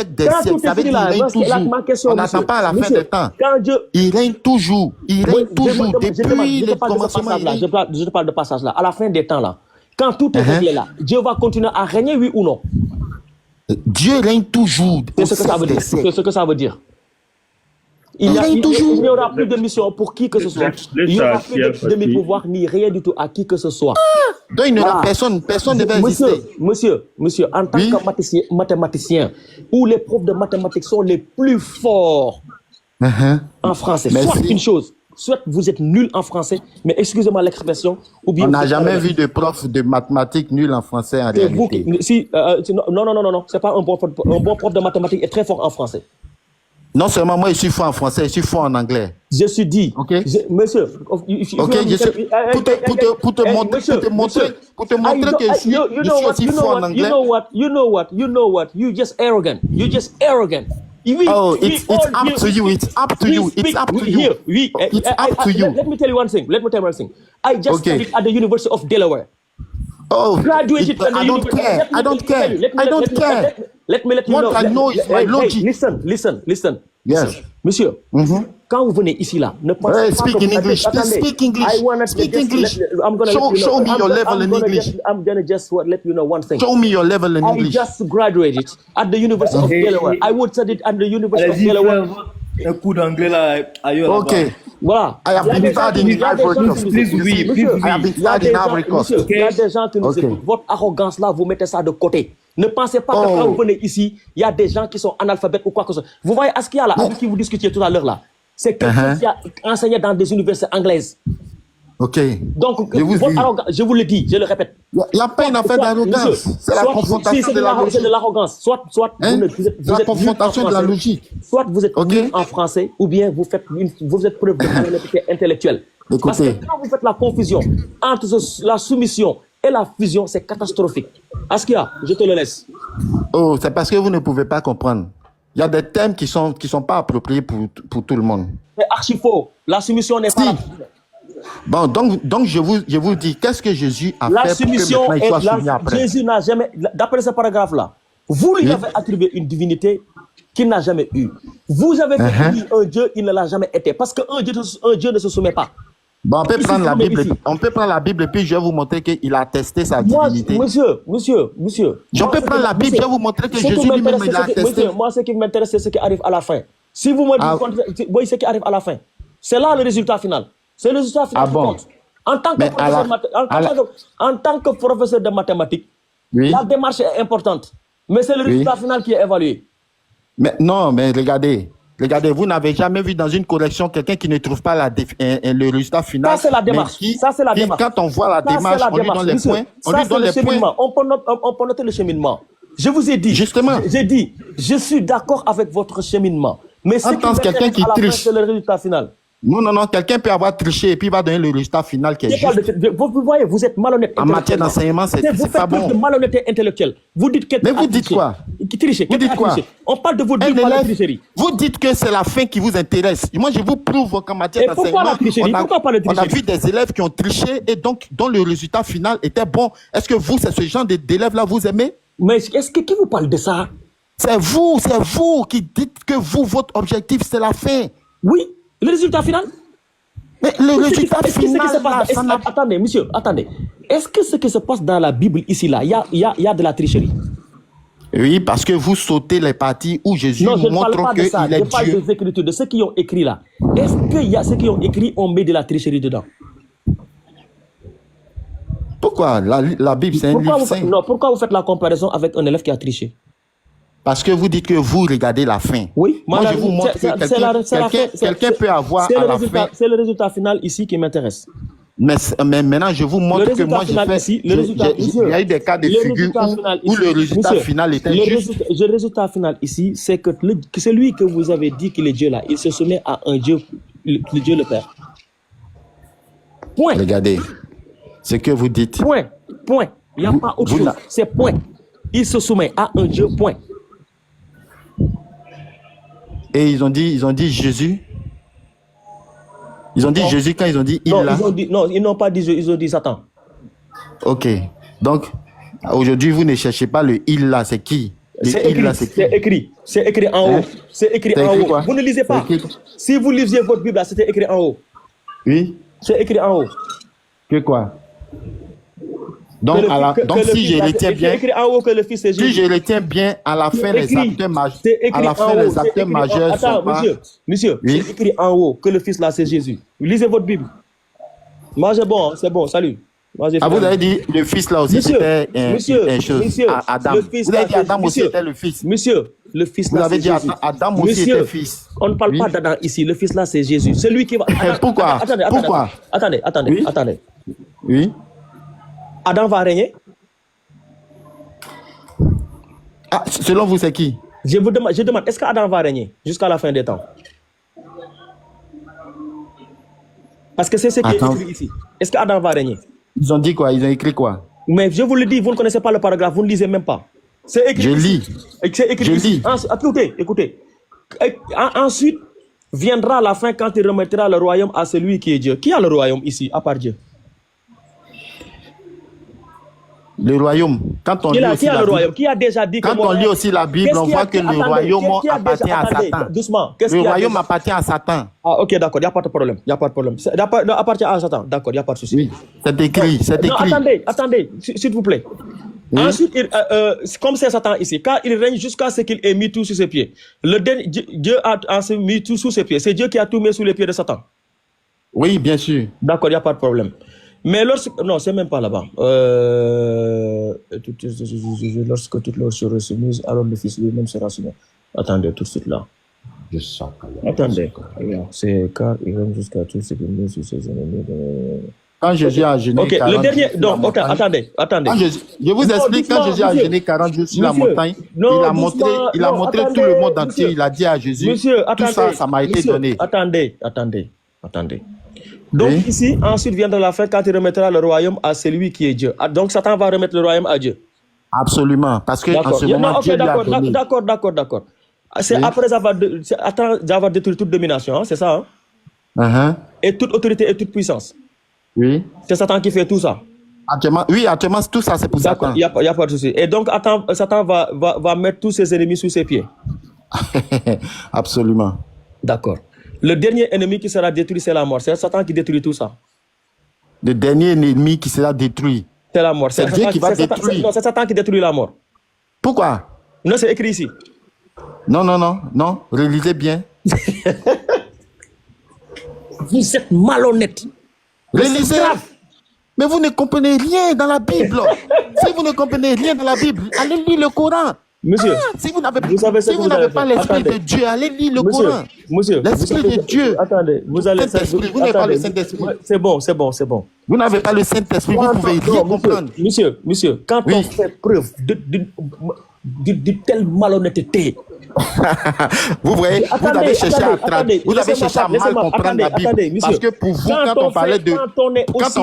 des Quand siècles. tout Ça est veut fini dire là, qu'il règne toujours. ma question, On n'attend pas à la fin des temps. Quand Dieu. Il règne toujours. Il règne toujours. Depuis Je les te parle de ce commencements. passage-là. Je te parle de passage-là. À la fin des temps, là, quand tout est réglé là, Dieu va continuer à régner, oui ou non? Dieu règne toujours. C'est ce que ça veut dire. C'est ce que ça veut dire. Il n'y aura plus de mission pour qui que ce soit. Il n'y aura plus de demi-pouvoir ni rien du tout à qui que ce soit. Donc il n'y aura personne ne va exister. Monsieur, en tant que mathématicien, où les profs de mathématiques sont les plus forts en français, soit une chose, soit vous êtes nul en français, mais excusez-moi l'expression, ou bien... On n'a jamais vu de prof de mathématiques nul en français en réalité. Non, c'est pas un bon prof de mathématiques est très fort en français. Non seulement moi, je suis fort en français, je suis fort en anglais. Je suis dit, monsieur, pour te montrer que je suis aussi fort en anglais. You know what, you just arrogant. Oh, it's up to you. It's up to you. It's up to you. It's up to you. Let me tell you one thing. I just studied at the University of Delaware. Oh, graduated at the I don't care. I don't care. I don't care. Let me let you know. What I know is my logic. Listen. Yes. Monsieur, quand vous venez ici là, ne pensez pas speak que in English. Speak English. Speak English. Show me your level in English. I'm gonna just let you know one thing. Show me your level in I English. just graduated at the University of Delaware. I would study at the University of Delaware. Un coup d'anglais là ailleurs. Okay. Voilà. I have been studying in Ivory Coast. I have been studying in Ivory Coast. Il y a des gens qui nous écoutent. Votre arrogance là, vous mettez ça de côté. Ne pensez pas que quand vous venez ici, il y a des gens qui sont analphabètes ou quoi que ce soit. Vous voyez Askia là, avec qui vous discutiez tout à l'heure là, c'est quelqu'un qui a enseigné dans des universités anglaises. Ok. Donc, votre arrogance, je vous le dis, je le répète. Il n'y a pas une affaire d'arrogance. C'est la confrontation de la logique. C'est de l'arrogance. Soit vous êtes la confrontation de la logique. Soit vous êtes nul en français, ou bien vous êtes preuve de malhonnêteté intellectuelle. Parce que quand vous faites la confusion entre la soumission et la fusion, c'est catastrophique. Askia, je te le laisse. Oh, c'est parce que vous ne pouvez pas comprendre. Il y a des thèmes qui sont pas appropriés pour tout le monde. C'est archi faux. La soumission n'est pas là. Bon, donc je vous dis, qu'est-ce que Jésus a la fait pour que soumission maintenant il soit soumis après? Jésus n'a jamais, d'après ce paragraphe-là, vous lui avez attribué une divinité qu'il n'a jamais eue. Vous avez fait de lui un Dieu, il ne l'a jamais été. Parce qu'un Dieu ne se soumet pas. Bon, on peut prendre la Bible. On peut prendre la Bible et puis je vais vous montrer qu'il a attesté sa divinité. Monsieur. Je peux prendre la Bible, je vais vous montrer que Jésus lui-même il a attesté. Monsieur, moi, ce qui m'intéresse, c'est ce qui arrive à la fin. Si vous me dites, voyez ce qui arrive à la fin. C'est là le résultat final. C'est le résultat final qui compte. En tant que professeur de mathématiques, la démarche est importante. Mais c'est le résultat final qui est évalué. Mais non, mais regardez, vous n'avez jamais vu dans une correction quelqu'un qui ne trouve pas le résultat final. Ça, c'est la démarche. Quand on voit la démarche, on lui donne les points. On peut noter le cheminement. Je vous ai dit, justement, je suis d'accord avec votre cheminement. Mais ce qui quelqu'un qui triche, c'est le résultat final. Non, quelqu'un peut avoir triché et puis va donner le résultat final qui est juste. Vous voyez, vous êtes malhonnête. En matière d'enseignement, c'est pas bon. Vous faites de malhonnêteté intellectuelle. Vous dites que... Mais vous dites quoi? Vous dites quoi? On parle de votre tricherie. Vous dites que c'est la fin qui vous intéresse. Moi, je vous prouve qu'en matière d'enseignement, on a vu des élèves qui ont triché et donc dont le résultat final était bon. Est-ce que vous, c'est ce genre d'élèves-là, vous aimez? Mais est-ce que qui vous parle de ça? C'est vous qui dites que votre objectif, c'est la fin. Oui. Le résultat final? Mais le résultat final... Attendez, monsieur, attendez. Est-ce que ce qui se passe dans la Bible ici, là, il y a de la tricherie? Oui, parce que vous sautez les parties où Jésus montre qu'il est Dieu. Je parle des Écritures, de ceux qui ont écrit là. Est-ce qu'il y a ceux qui ont écrit, on met de la tricherie dedans? Pourquoi? La Bible, c'est un livre saint. Non, pourquoi vous faites la comparaison avec un élève qui a triché? Parce que vous dites que vous regardez la fin. Oui, moi je vous montre que quelqu'un peut avoir à la fin. C'est le résultat final ici qui m'intéresse. Mais maintenant, je vous montre que moi, j'ai fait. Il y a eu des cas de figure où le résultat final était juste. Le résultat final ici, c'est que celui que vous avez dit qu'il est Dieu là, il se soumet à un Dieu, le Dieu le Père. Point. Regardez ce que vous dites. Point. Il n'y a pas autre chose. C'est point. Il se soumet à un Dieu, point. Et ils ont dit Jésus. Ils ont dit Jésus quand ils ont dit il là. Non, ils n'ont pas dit Jésus, ils ont dit Satan. Ok. Donc, aujourd'hui, vous ne cherchez pas le il là, c'est qui? C'est écrit. C'est écrit en haut. C'est écrit en haut. Vous ne lisez pas. Si vous lisiez votre Bible, c'était écrit en haut. Oui. C'est écrit en haut. Que quoi? Donc, si je retiens bien, écrit en haut que le Fils est Jésus. Si je retiens bien, à la fin, les acteurs majeurs sont pas... Monsieur, oui? C'est écrit en haut que le Fils là, c'est Jésus. Lisez votre Bible. Moi, c'est bon, salut. Moi, vous avez dit le Fils là aussi, c'était Adam. Vous avez dit Adam aussi était le Fils. Monsieur, le Fils là, vous avez dit Adam aussi était fils. On ne parle pas d'Adam ici. Le Fils là, c'est Jésus. C'est lui qui va... Pourquoi? Attendez. Oui. Adam va régner? Ah, selon vous, c'est qui? Je demande, est-ce qu'Adam va régner jusqu'à la fin des temps? Parce que c'est ce qui est écrit ici. Est-ce qu'Adam va régner? Ils ont dit quoi? Ils ont écrit quoi? Mais je vous le dis, vous ne connaissez pas le paragraphe, vous ne lisez même pas. C'est écrit. Je lis. C'est écrit. Je lis. Écoutez. Ensuite, viendra la fin quand il remettra le royaume à celui qui est Dieu. Qui a le royaume ici, à part Dieu? Le royaume. Quand on lit aussi la Bible, qui a déjà dit quand on lit aussi la Bible, on voit que le royaume appartient à Satan. Doucement. Le royaume appartient à Satan. Ah, ok, d'accord, il n'y a pas de problème. Appartient à Satan, d'accord, il n'y a pas de souci. Oui, c'est écrit. Non, attendez, s'il vous plaît. Oui. Ensuite, comme c'est Satan ici, quand il règne jusqu'à ce qu'il ait mis tout sous ses pieds. Dieu a mis tout sous ses pieds. C'est Dieu qui a tout mis sous les pieds de Satan. Oui, bien sûr. D'accord, il n'y a pas de problème. Mais non, c'est même pas là-bas. Lorsque toutes leurs seront soumises, alors le Fils lui-même sera soumis. Attendez, tout de suite là. Attendez. C'est car il règne jusqu'à tout ce qu'il met sous ses ennemis. Quand Jésus a jeûné 40 le dernier, jours donc, attendez. Je vous explique, quand Jésus a jeûné 40 jours sur la montagne, il a montré tout le monde entier. Il a dit à Jésus, tout ça m'a été donné. Attendez. Donc ici, ensuite viendra la fin quand il remettra le royaume à celui qui est Dieu. Donc Satan va remettre le royaume à Dieu. Absolument, parce que en ce moment, Dieu lui a donné. D'accord. C'est après avoir détruit toute domination, hein, c'est ça, hein? Et toute autorité et toute puissance. Oui. C'est Satan qui fait tout ça. Actuellement, tout ça, c'est pour Satan. Il n'y a pas de souci. Et donc, Satan va mettre tous ses ennemis sous ses pieds. Absolument. D'accord. Le dernier ennemi qui sera détruit, c'est la mort. C'est Satan qui détruit tout ça. Le dernier ennemi qui sera détruit. C'est la mort. C'est Dieu qui va détruire. Non, c'est Satan qui détruit la mort. Pourquoi? Non, c'est écrit ici. Non. Relisez bien. Vous êtes malhonnête. Relisez. Mais vous ne comprenez rien dans la Bible. Si vous ne comprenez rien dans la Bible, allez lire le Coran. Monsieur, si vous n'avez pas l'esprit de Dieu, allez lire le Coran. L'esprit de Dieu. Attendez, vous n'avez pas le Saint-Esprit. C'est bon. Vous n'avez pas le Saint-Esprit, vous pouvez rien comprendre. Monsieur, quand on fait preuve de telle malhonnêteté. Vous voyez, vous avez cherché à mal comprendre la Bible. Parce que pour vous, quand on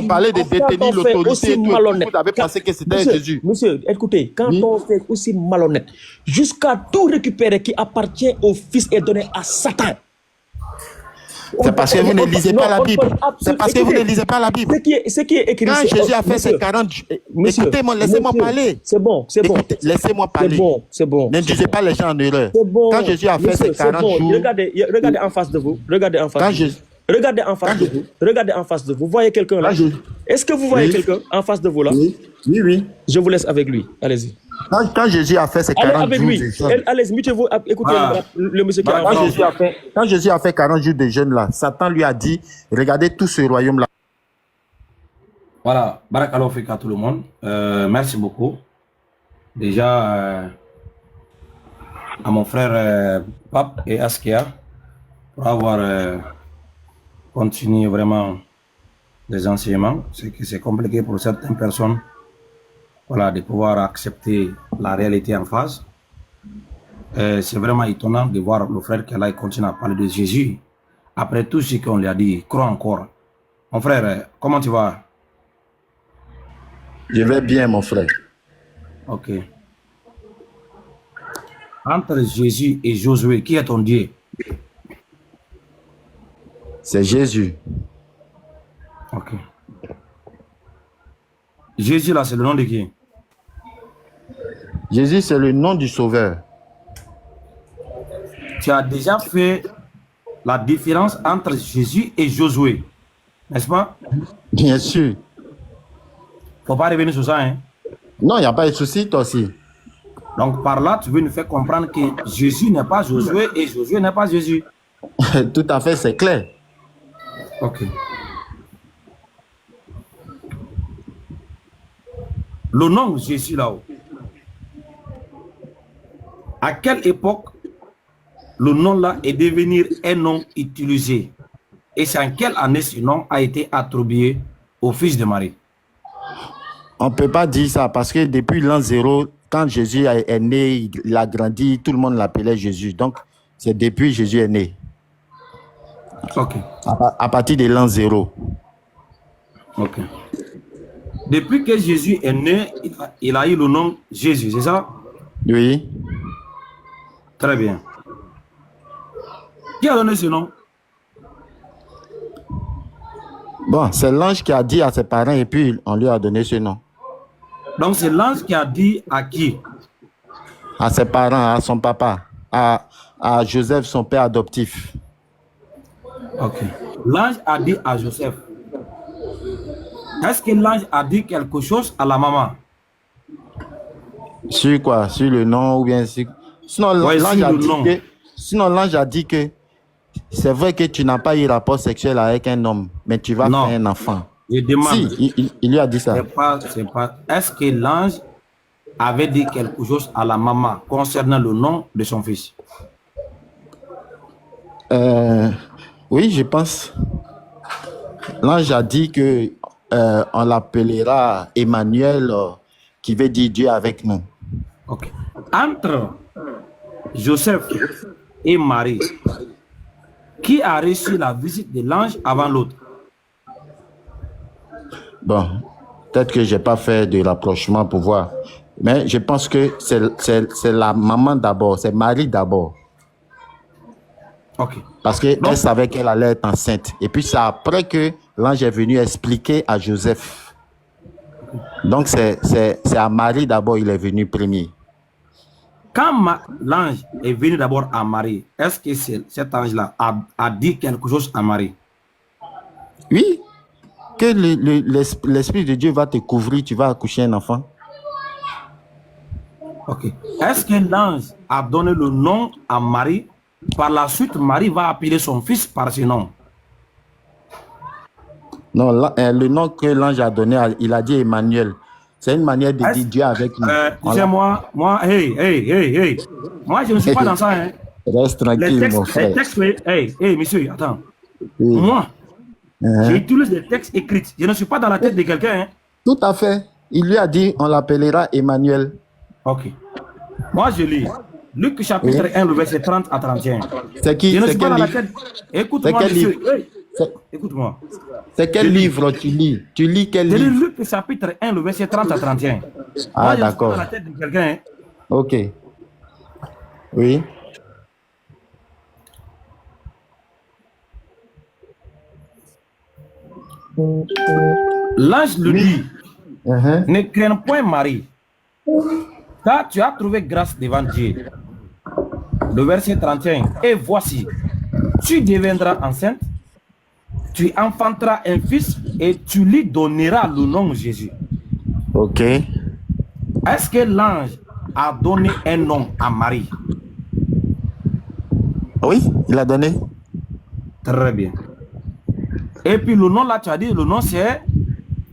parlait de détenir l'autorité, vous avez pensé que c'était Jésus. Monsieur, écoutez, quand on fait aussi malhonnête, jusqu'à tout récupérer qui appartient au Fils et donné à Satan. C'est parce que vous ne lisez pas la Bible. C'est parce que vous ne lisez pas la Bible. Ce qui est écrit. Quand Jésus a fait ses 40... Écoutez-moi, laissez-moi parler. C'est bon. Laissez-moi parler. C'est bon. Ne disez pas les gens en erreur. Quand Jésus a fait ses 40 jours... Regardez en face de vous. Regardez en face de vous. Vous voyez quelqu'un là? Est-ce que vous voyez quelqu'un en face de vous là? Oui. Je vous laisse avec lui. Allez-y. Quand Jésus a fait ses 40 jours de jeûne... Allez-y, mettez-vous, écoutez le monsieur qui a... Quand Jésus a fait 40 jours de jeûne là, Satan lui a dit, regardez tout ce royaume là. Voilà, Barakallahu fik à tout le monde. Merci beaucoup. Déjà, à mon frère Pape et Askia pour avoir continué vraiment des enseignements. C'est que c'est compliqué pour certaines personnes, voilà, de pouvoir accepter la réalité en face. C'est vraiment étonnant de voir le frère Kela continue à parler de Jésus. Après tout ce qu'on lui a dit, crois encore. Mon frère, comment tu vas? Je vais bien, mon frère. Ok. Entre Jésus et Josué, qui est ton Dieu? C'est Jésus. Ok. Jésus, là, c'est le nom de qui? Jésus, c'est le nom du Sauveur. Tu as déjà fait la différence entre Jésus et Josué, n'est-ce pas? Bien sûr. Faut pas revenir sur ça, hein? Non, il n'y a pas de souci, toi aussi. Donc, par là, tu veux nous faire comprendre que Jésus n'est pas Josué et Josué n'est pas Jésus. Tout à fait, c'est clair. Ok. Le nom Jésus là-haut, à quelle époque le nom là est devenu un nom utilisé? Et c'est en quelle année ce nom a été attribué au fils de Marie? On ne peut pas dire ça parce que depuis l'an 0, quand Jésus est né, il a grandi, tout le monde l'appelait Jésus. Donc, c'est depuis Jésus est né. Ok. À partir de l'an 0. Ok. Depuis que Jésus est né, il a eu le nom Jésus, c'est ça? Oui. Très bien. Qui a donné ce nom? Bon, c'est l'ange qui a dit à ses parents et puis on lui a donné ce nom. Donc c'est l'ange qui a dit à qui? À ses parents, à son papa, à Joseph, son père adoptif. Ok. L'ange a dit à Joseph. Est-ce que l'ange a dit quelque chose à la maman? Sur quoi? Sur le nom ou bien sur... Sinon, Ouais, l'ange sur a le dit nom. que... Sinon, l'ange a dit que c'est vrai que tu n'as pas eu rapport sexuel avec un homme, mais tu vas Non. faire un enfant. Je demande. Si, il lui a dit ça. C'est pas. Est-ce que l'ange avait dit quelque chose à la maman concernant le nom de son fils? Oui, je pense. L'ange a dit que on l'appellera Emmanuel, qui veut dire Dieu avec nous. Ok. Entre Joseph et Marie, qui a reçu la visite de l'ange avant l'autre? Bon, peut-être que je n'ai pas fait de rapprochement pour voir. Mais je pense que c'est la maman d'abord, c'est Marie d'abord. Ok. Parce qu'elle savait qu'elle allait être enceinte. Et puis c'est après que l'ange est venu expliquer à Joseph. Donc c'est à Marie d'abord, il est venu premier. Quand l'ange est venu d'abord à Marie, est-ce que cet ange-là a dit quelque chose à Marie? Oui, que l'Esprit de Dieu va te couvrir, tu vas accoucher un enfant. Ok. Est-ce que l'ange a donné le nom à Marie? Par la suite, Marie va appeler son fils par ce nom. Non, le nom que l'ange a donné, il a dit Emmanuel. C'est une manière de dire Dieu avec nous. Tu sais, moi, hey. Moi, je ne suis pas dans ça, hein. Reste tranquille, mon frère. Les textes, hey, monsieur, attends. Oui. Moi, j'utilise des textes écrits. Je ne suis pas dans la tête de quelqu'un, hein. Tout à fait. Il lui a dit, on l'appellera Emmanuel. Ok. Moi, je lis Luc chapitre 1, le verset 30 à 31. C'est qui? Je ne suis pas dans la tête. Écoute-moi, monsieur. Hey. Écoute-moi. C'est quel livre tu lis? Tu lis quel livre? Je lis Luc chapitre 1, le verset 30 à 31. Ah, d'accord. Dans la tête de quelqu'un. Hein. Ok. Oui. L'ange le dit, ne crains point Marie, car tu as trouvé grâce devant Dieu. Le verset 31. Et voici, tu deviendras enceinte, tu enfanteras un fils et tu lui donneras le nom Jésus. Ok. Est-ce que l'ange a donné un nom à Marie? Oui, il a donné. Très bien. Et puis le nom là, tu as dit, le nom c'est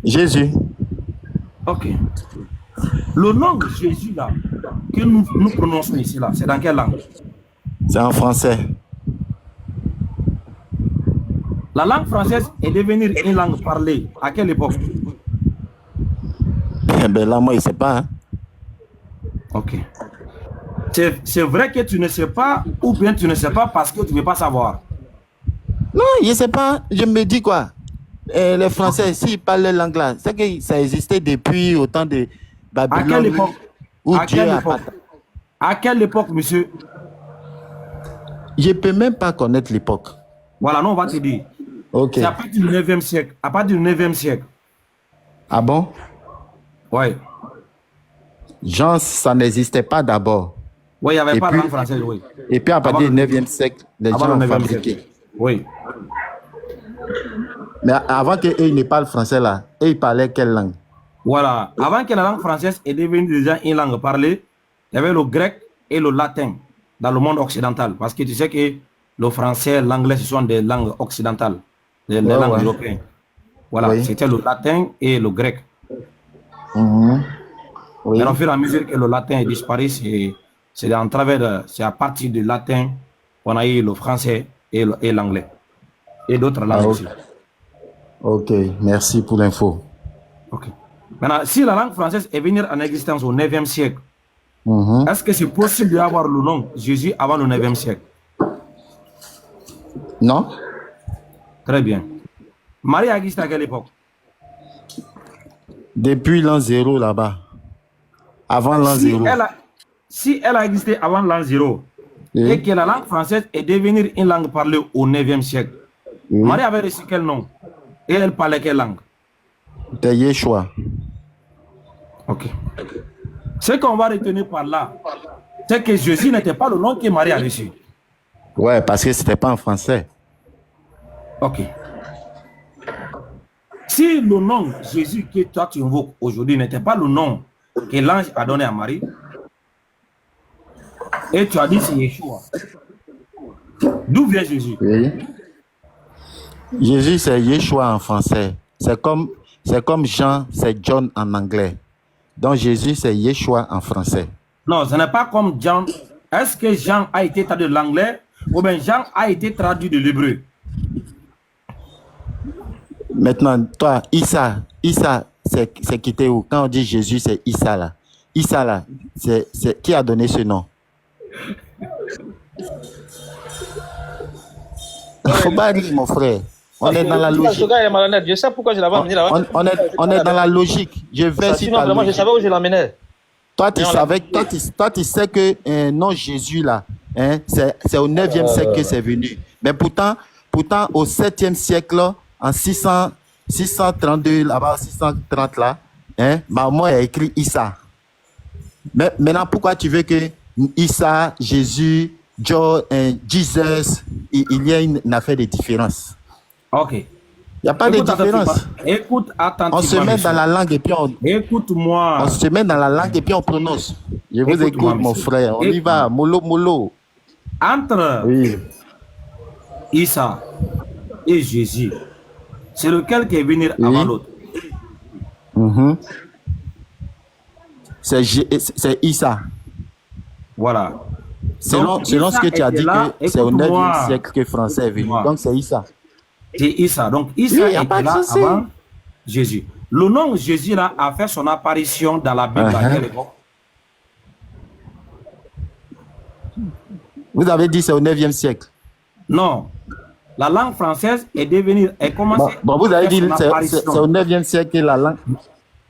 Jésus. Ok. Le nom de Jésus là, que nous prononçons ici là, c'est dans quelle langue? C'est en français. La langue française est devenue une langue parlée. À quelle époque? Ben là, moi, je ne sais pas. Hein. Ok. C'est vrai que tu ne sais pas, ou bien tu ne sais pas parce que tu ne veux pas savoir. Non, je ne sais pas. Je me dis quoi? Les Français, s'ils parlent la langue là, c'est que ça existait depuis au temps de Babylone. À quelle époque? À quelle époque, monsieur? Je ne peux même pas connaître l'époque. Voilà, non, on va te dire. Ok. C'est à partir du 9e siècle. À partir du 9e siècle. Ah bon? Oui. Genre, ça n'existait pas d'abord. Oui, il n'y avait pas de langue française, oui. Et puis à partir du 9e siècle, les gens ont fabriqué. Oui. Mais avant qu'ils ne parlent français là, ils parlaient quelle langue? Voilà. Avant que la langue française est devenue déjà une langue parlée, il y avait le grec et le latin dans le monde occidental. Parce que tu sais que le français, l'anglais, ce sont des langues occidentales, des langues européennes. Voilà, c'était le latin et le grec. Oui. Mais au fur et à mesure que le latin est disparu, c'est à partir du latin qu'on a eu le français et l'anglais. Et d'autres langues aussi. Ok, merci pour l'info. Ok. Maintenant, si la langue française est venue en existence au 9e siècle, est-ce que c'est possible d'avoir le nom Jésus avant le 9e siècle? Non. Très bien. Marie a existé à quelle époque? Depuis l'an 0 là-bas. Avant l'an 0. Si elle a existé avant l'an 0 et que la langue française est devenue une langue parlée au 9e siècle, Marie avait reçu quel nom? Et elle parlait quelle langue? De Yeshua. Ok. Ce qu'on va retenir par là, c'est que Jésus n'était pas le nom que Marie a reçu. Ouais, parce que c'était pas en français. Ok. Si le nom Jésus que toi tu invoques aujourd'hui n'était pas le nom que l'ange a donné à Marie, et tu as dit c'est Yeshua, d'où vient Jésus? Oui. Jésus, c'est Yeshua en français. C'est comme Jean, c'est John en anglais. Donc Jésus, c'est Yeshua en français. Non, ce n'est pas comme Jean. Est-ce que Jean a été traduit de l'anglais ou bien Jean a été traduit de l'hébreu? Maintenant, toi, Issa, c'est quitté où? Quand on dit Jésus, c'est Issa là. Issa là, c'est qui a donné ce nom? Faut pas dire, mon frère. On est dans la logique. Ce gars est malhonnête. Je sais pourquoi je l'avais emmené là-bas. On est dans la logique. Je vais sur ta logique. Je savais où je l'emmenais. Toi, tu sais que non, Jésus là, hein, c'est au 9e siècle que c'est venu. Mais pourtant au 7e siècle, en 632 là-bas, 630 là, hein, Mahomet a écrit Issa. Mais maintenant, pourquoi tu veux que Issa, Jésus, Jesus, il y a une affaire de différence? Ok. Il n'y a pas de différence. Écoute attentivement. On se met dans la langue et puis Écoute-moi. On se met dans la langue et puis on prononce. Je vous écoute, mon frère. On y va. Mollo. Entre Issa et Jésus, c'est lequel qui est venu avant l'autre? C'est Issa. Voilà. Selon ce que tu as dit, que c'est au 9e siècle que Français est venu. Donc c'est Issa. C'est Issa. Donc Issa était là avant Jésus. Le nom Jésus là a fait son apparition dans la Bible à quelle époque? Vous avez dit c'est au 9e siècle. Non. La langue française est devenue... Bon, vous avez dit c'est au 9e siècle que la langue...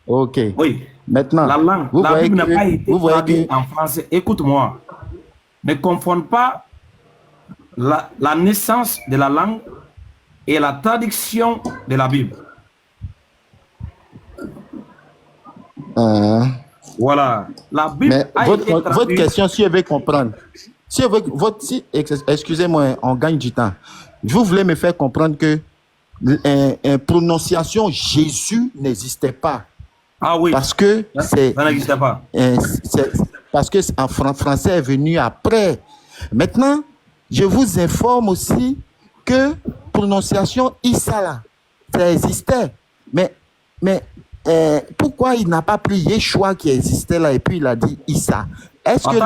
Ok. Oui. Maintenant, la Bible n'a pas été traduite en français. Écoute-moi. Ne confonde pas la naissance de la langue et la traduction de la Bible. Voilà. La Bible a été traduite... Votre question, si je veux comprendre... excusez-moi, on gagne du temps. Vous voulez me faire comprendre que prononciation Jésus n'existait pas. Ah oui. Parce que ça n'existait pas. Parce que en français est venu après. Maintenant, je vous informe aussi que prononciation Issa là, ça existait. Mais pourquoi il n'a pas pris Yeshua qui existait là et puis il a dit Issa? Est-ce que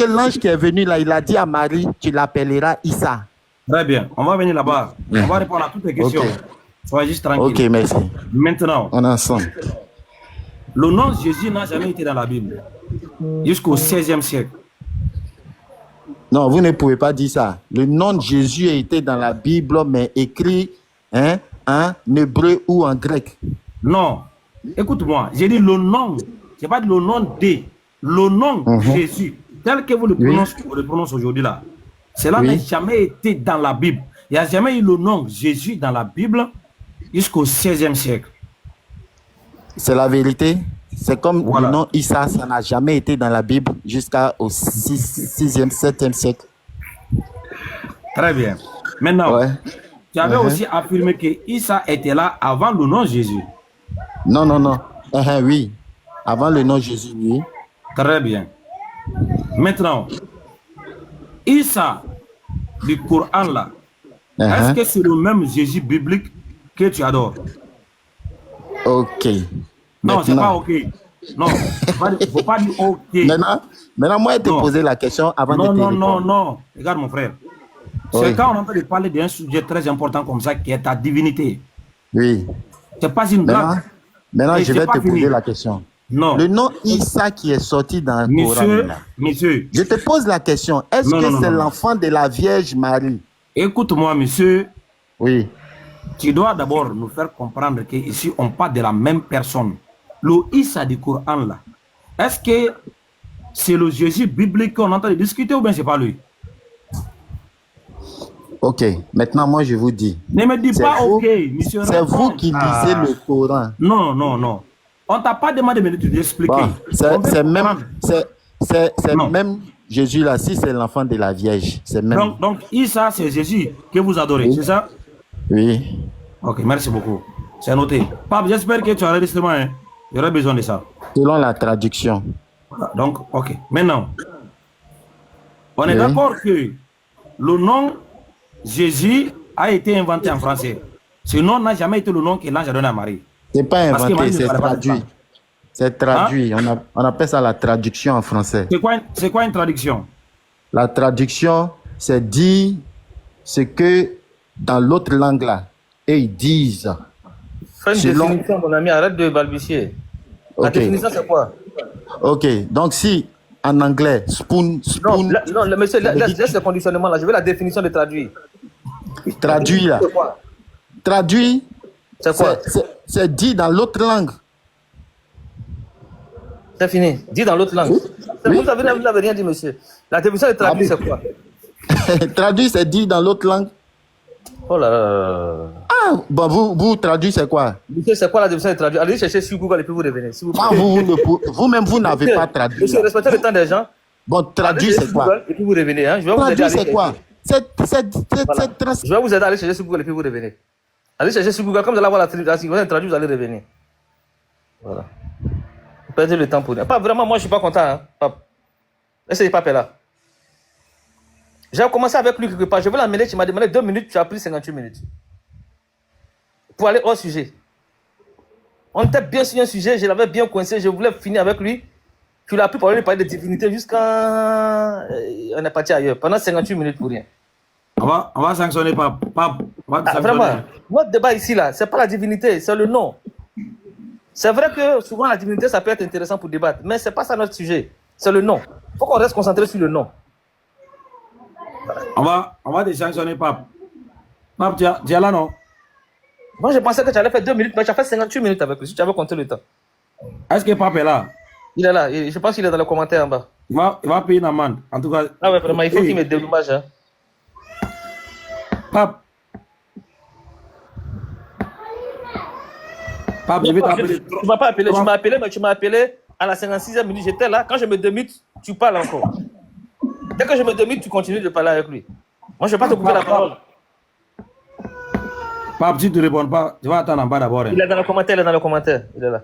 l'ange qui est venu là, il a dit à Marie, tu l'appelleras Issa? Très bien. On va venir là-bas. On va répondre à toutes les questions. Ok. Soyez juste tranquille. Ok, merci. Maintenant, On est ensemble. le nom de Jésus n'a jamais été dans la Bible. Jusqu'au 16e siècle. Non, vous ne pouvez pas dire ça. Le nom de Jésus a été dans la Bible, mais écrit en hébreu ou en grec. Non. Écoute-moi. J'ai dit le nom. Je n'ai pas dit le nom de. Le nom de Jésus. Tel que vous le prononcez aujourd'hui là. Cela n'a jamais été dans la Bible. Il n'y a jamais eu le nom Jésus dans la Bible jusqu'au 16e siècle. C'est la vérité. C'est comme Voilà. le nom Issa, ça n'a jamais été dans la Bible jusqu'au 6e, 7e siècle. Très bien. Maintenant, Ouais. tu avais aussi affirmé que Issa était là avant le nom Jésus. Non, non, non. Oui. Avant le nom Jésus, oui. Très bien. Maintenant, Issa du Coran là, est-ce que c'est le même Jésus biblique que tu adores? Ok. Non, c'est Maintenant. pas ok. Non, il ne faut pas dire ok. Maintenant, moi, je t'ai Non. posé la question avant de Non, te non, répondre. non, non. Regarde mon frère. C'est Oui. quand on entend parler d'un sujet très important comme ça qui est ta divinité. Oui. C'est pas une blague. Maintenant, Et je c'est vais pas te fini. poser la question. Non. Le nom Issa qui est sorti dans le Coran, là. Monsieur, Je te pose la question. Est-ce Non, que non, c'est non. l'enfant de la Vierge Marie? écoute-moi, monsieur. Oui. Tu dois d'abord nous faire comprendre qu'ici, on parle de la même personne. Le Issa du Coran, là, est-ce que c'est le Jésus biblique qu'on entend discuter ou bien c'est pas lui? Ok. Maintenant, moi, je vous dis. Ne me dis C'est pas vous- ok, monsieur. C'est vous réponds. qui lisez Ah. le Coran. Non, non, non. On t'a pas demandé de t'expliquer. Bon, c'est même, c'est Non. même Jésus là. Si c'est l'enfant de la Vierge, c'est même. Donc, Issa, c'est Jésus que vous adorez, Oui. c'est ça? Oui. Ok, merci beaucoup. C'est noté. Pape, j'espère que tu as l'enregistrement. Hein? J'aurais besoin de ça. Selon la traduction. Voilà, donc, ok. Maintenant, on est Oui. d'accord que le nom Jésus a été inventé en français. Ce nom n'a jamais été le nom que l'ange a donné à Marie. C'est pas Parce que inventé, Marie ne c'est parlait pas de traduit. ça. C'est traduit. On appelle ça la traduction en français. C'est quoi une traduction? La traduction, c'est dire ce que dans l'autre langue là, et ils disent. Fais une Selon- définition, mon ami, arrête de balbutier. La Ok. définition, c'est quoi? Ok. Donc si en anglais, spoon, Non, monsieur, laisse le conditionnement là. Je veux la définition de traduire. traduit là. C'est quoi? Traduit, C'est quoi? c'est dit dans l'autre langue. C'est fini. Dis dans l'autre langue. Oui. Vous n'avez rien dit, monsieur. La définition de traduire, c'est quoi? Traduit, c'est dit dans l'autre langue. Oh là là. Ah, bon, vous traduit, c'est quoi? Monsieur, c'est quoi la définition de traduire? Allez chercher sur Google et puis vous revenez. S'il vous plaît. Ah, vous-même, vous n'avez pas traduit. Monsieur, là. respectez le temps des gens. Bon, traduit, Allez c'est sur quoi? Google et puis vous revenez. Hein. Je vais vous aider à Traduit, aller c'est quoi? chercher. Voilà. C'est trans... Je vais vous aider à aller chercher sur Google et puis vous revenez. Allez chercher sur Google. Comme vous allez avoir la traduction, vous allez revenir. Voilà. Vous perdez le temps pour rien. Pas vraiment, moi je suis pas content. Hein. Pas. Essayez pas là. J'ai commencé avec lui quelque part. Je vais l'amener. Tu m'as demandé 2 minutes. Tu as pris 58 minutes. Pour aller hors sujet. On était bien sur un sujet. Je l'avais bien coincé. Je voulais finir avec lui. Tu l'as pris pour aller parler de divinité jusqu'à. On est parti ailleurs. Pendant 58 minutes pour rien. On va sanctionner Pape. On va sanctionner. Vraiment, notre débat ici, là, c'est pas la divinité, c'est le nom. C'est vrai que souvent la divinité, ça peut être intéressant pour débattre, mais c'est pas ça notre sujet. C'est le nom. Il faut qu'on reste concentré sur le nom. On va te sanctionner Pape. Pape, tu es là, non? Moi, je pensais que tu allais faire 2 minutes, mais tu as fait 58 minutes avec lui, si tu avais compté le temps. Est-ce que Pape est là? Il est là, je pense qu'il est dans les commentaires en bas. Il va payer une amende. En tout cas. Ah ouais, vraiment, il faut Oui. qu'il me dédommage. Hein. Pape. Pape, je vais t'appeler. Tu m'as pas appelé, tu m'as appelé, mais tu m'as appelé à la 56e minute. J'étais là, quand je me demute, tu parles encore. Dès que je me demute, tu continues de parler avec lui. Moi, je ne vais pas te couper la parole. Pape, si tu ne réponds pas, tu vas attendre en bas d'abord. Hein. Il est dans le commentaire, il est dans le commentaire. Il est là.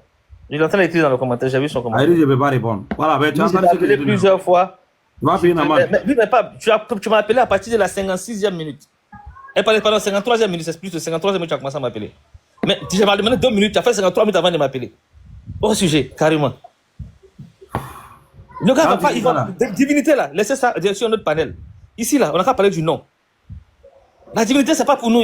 Il est en train d'écrire dans le commentaire, j'ai vu son Ah, commentaire. il dit, je ne peux pas répondre. Voilà, ben, tu as Je t'ai entendu ce que appelé je te dis. plusieurs fois. Tu vas payer une amende. Mais pas, tu m'as appelé à partir de la 56e minute. Et pendant la 53e minute, c'est plus de 53e minute que tu as commencé à m'appeler. Mais tu m'as demandé 2 minutes, tu as fait 53 minutes avant de m'appeler. Au sujet, carrément. Le gars va pas, il va. Divinité là, laissez ça sur notre panel. Ici là, on n'a qu'à parler du nom. La divinité, c'est pas pour nous.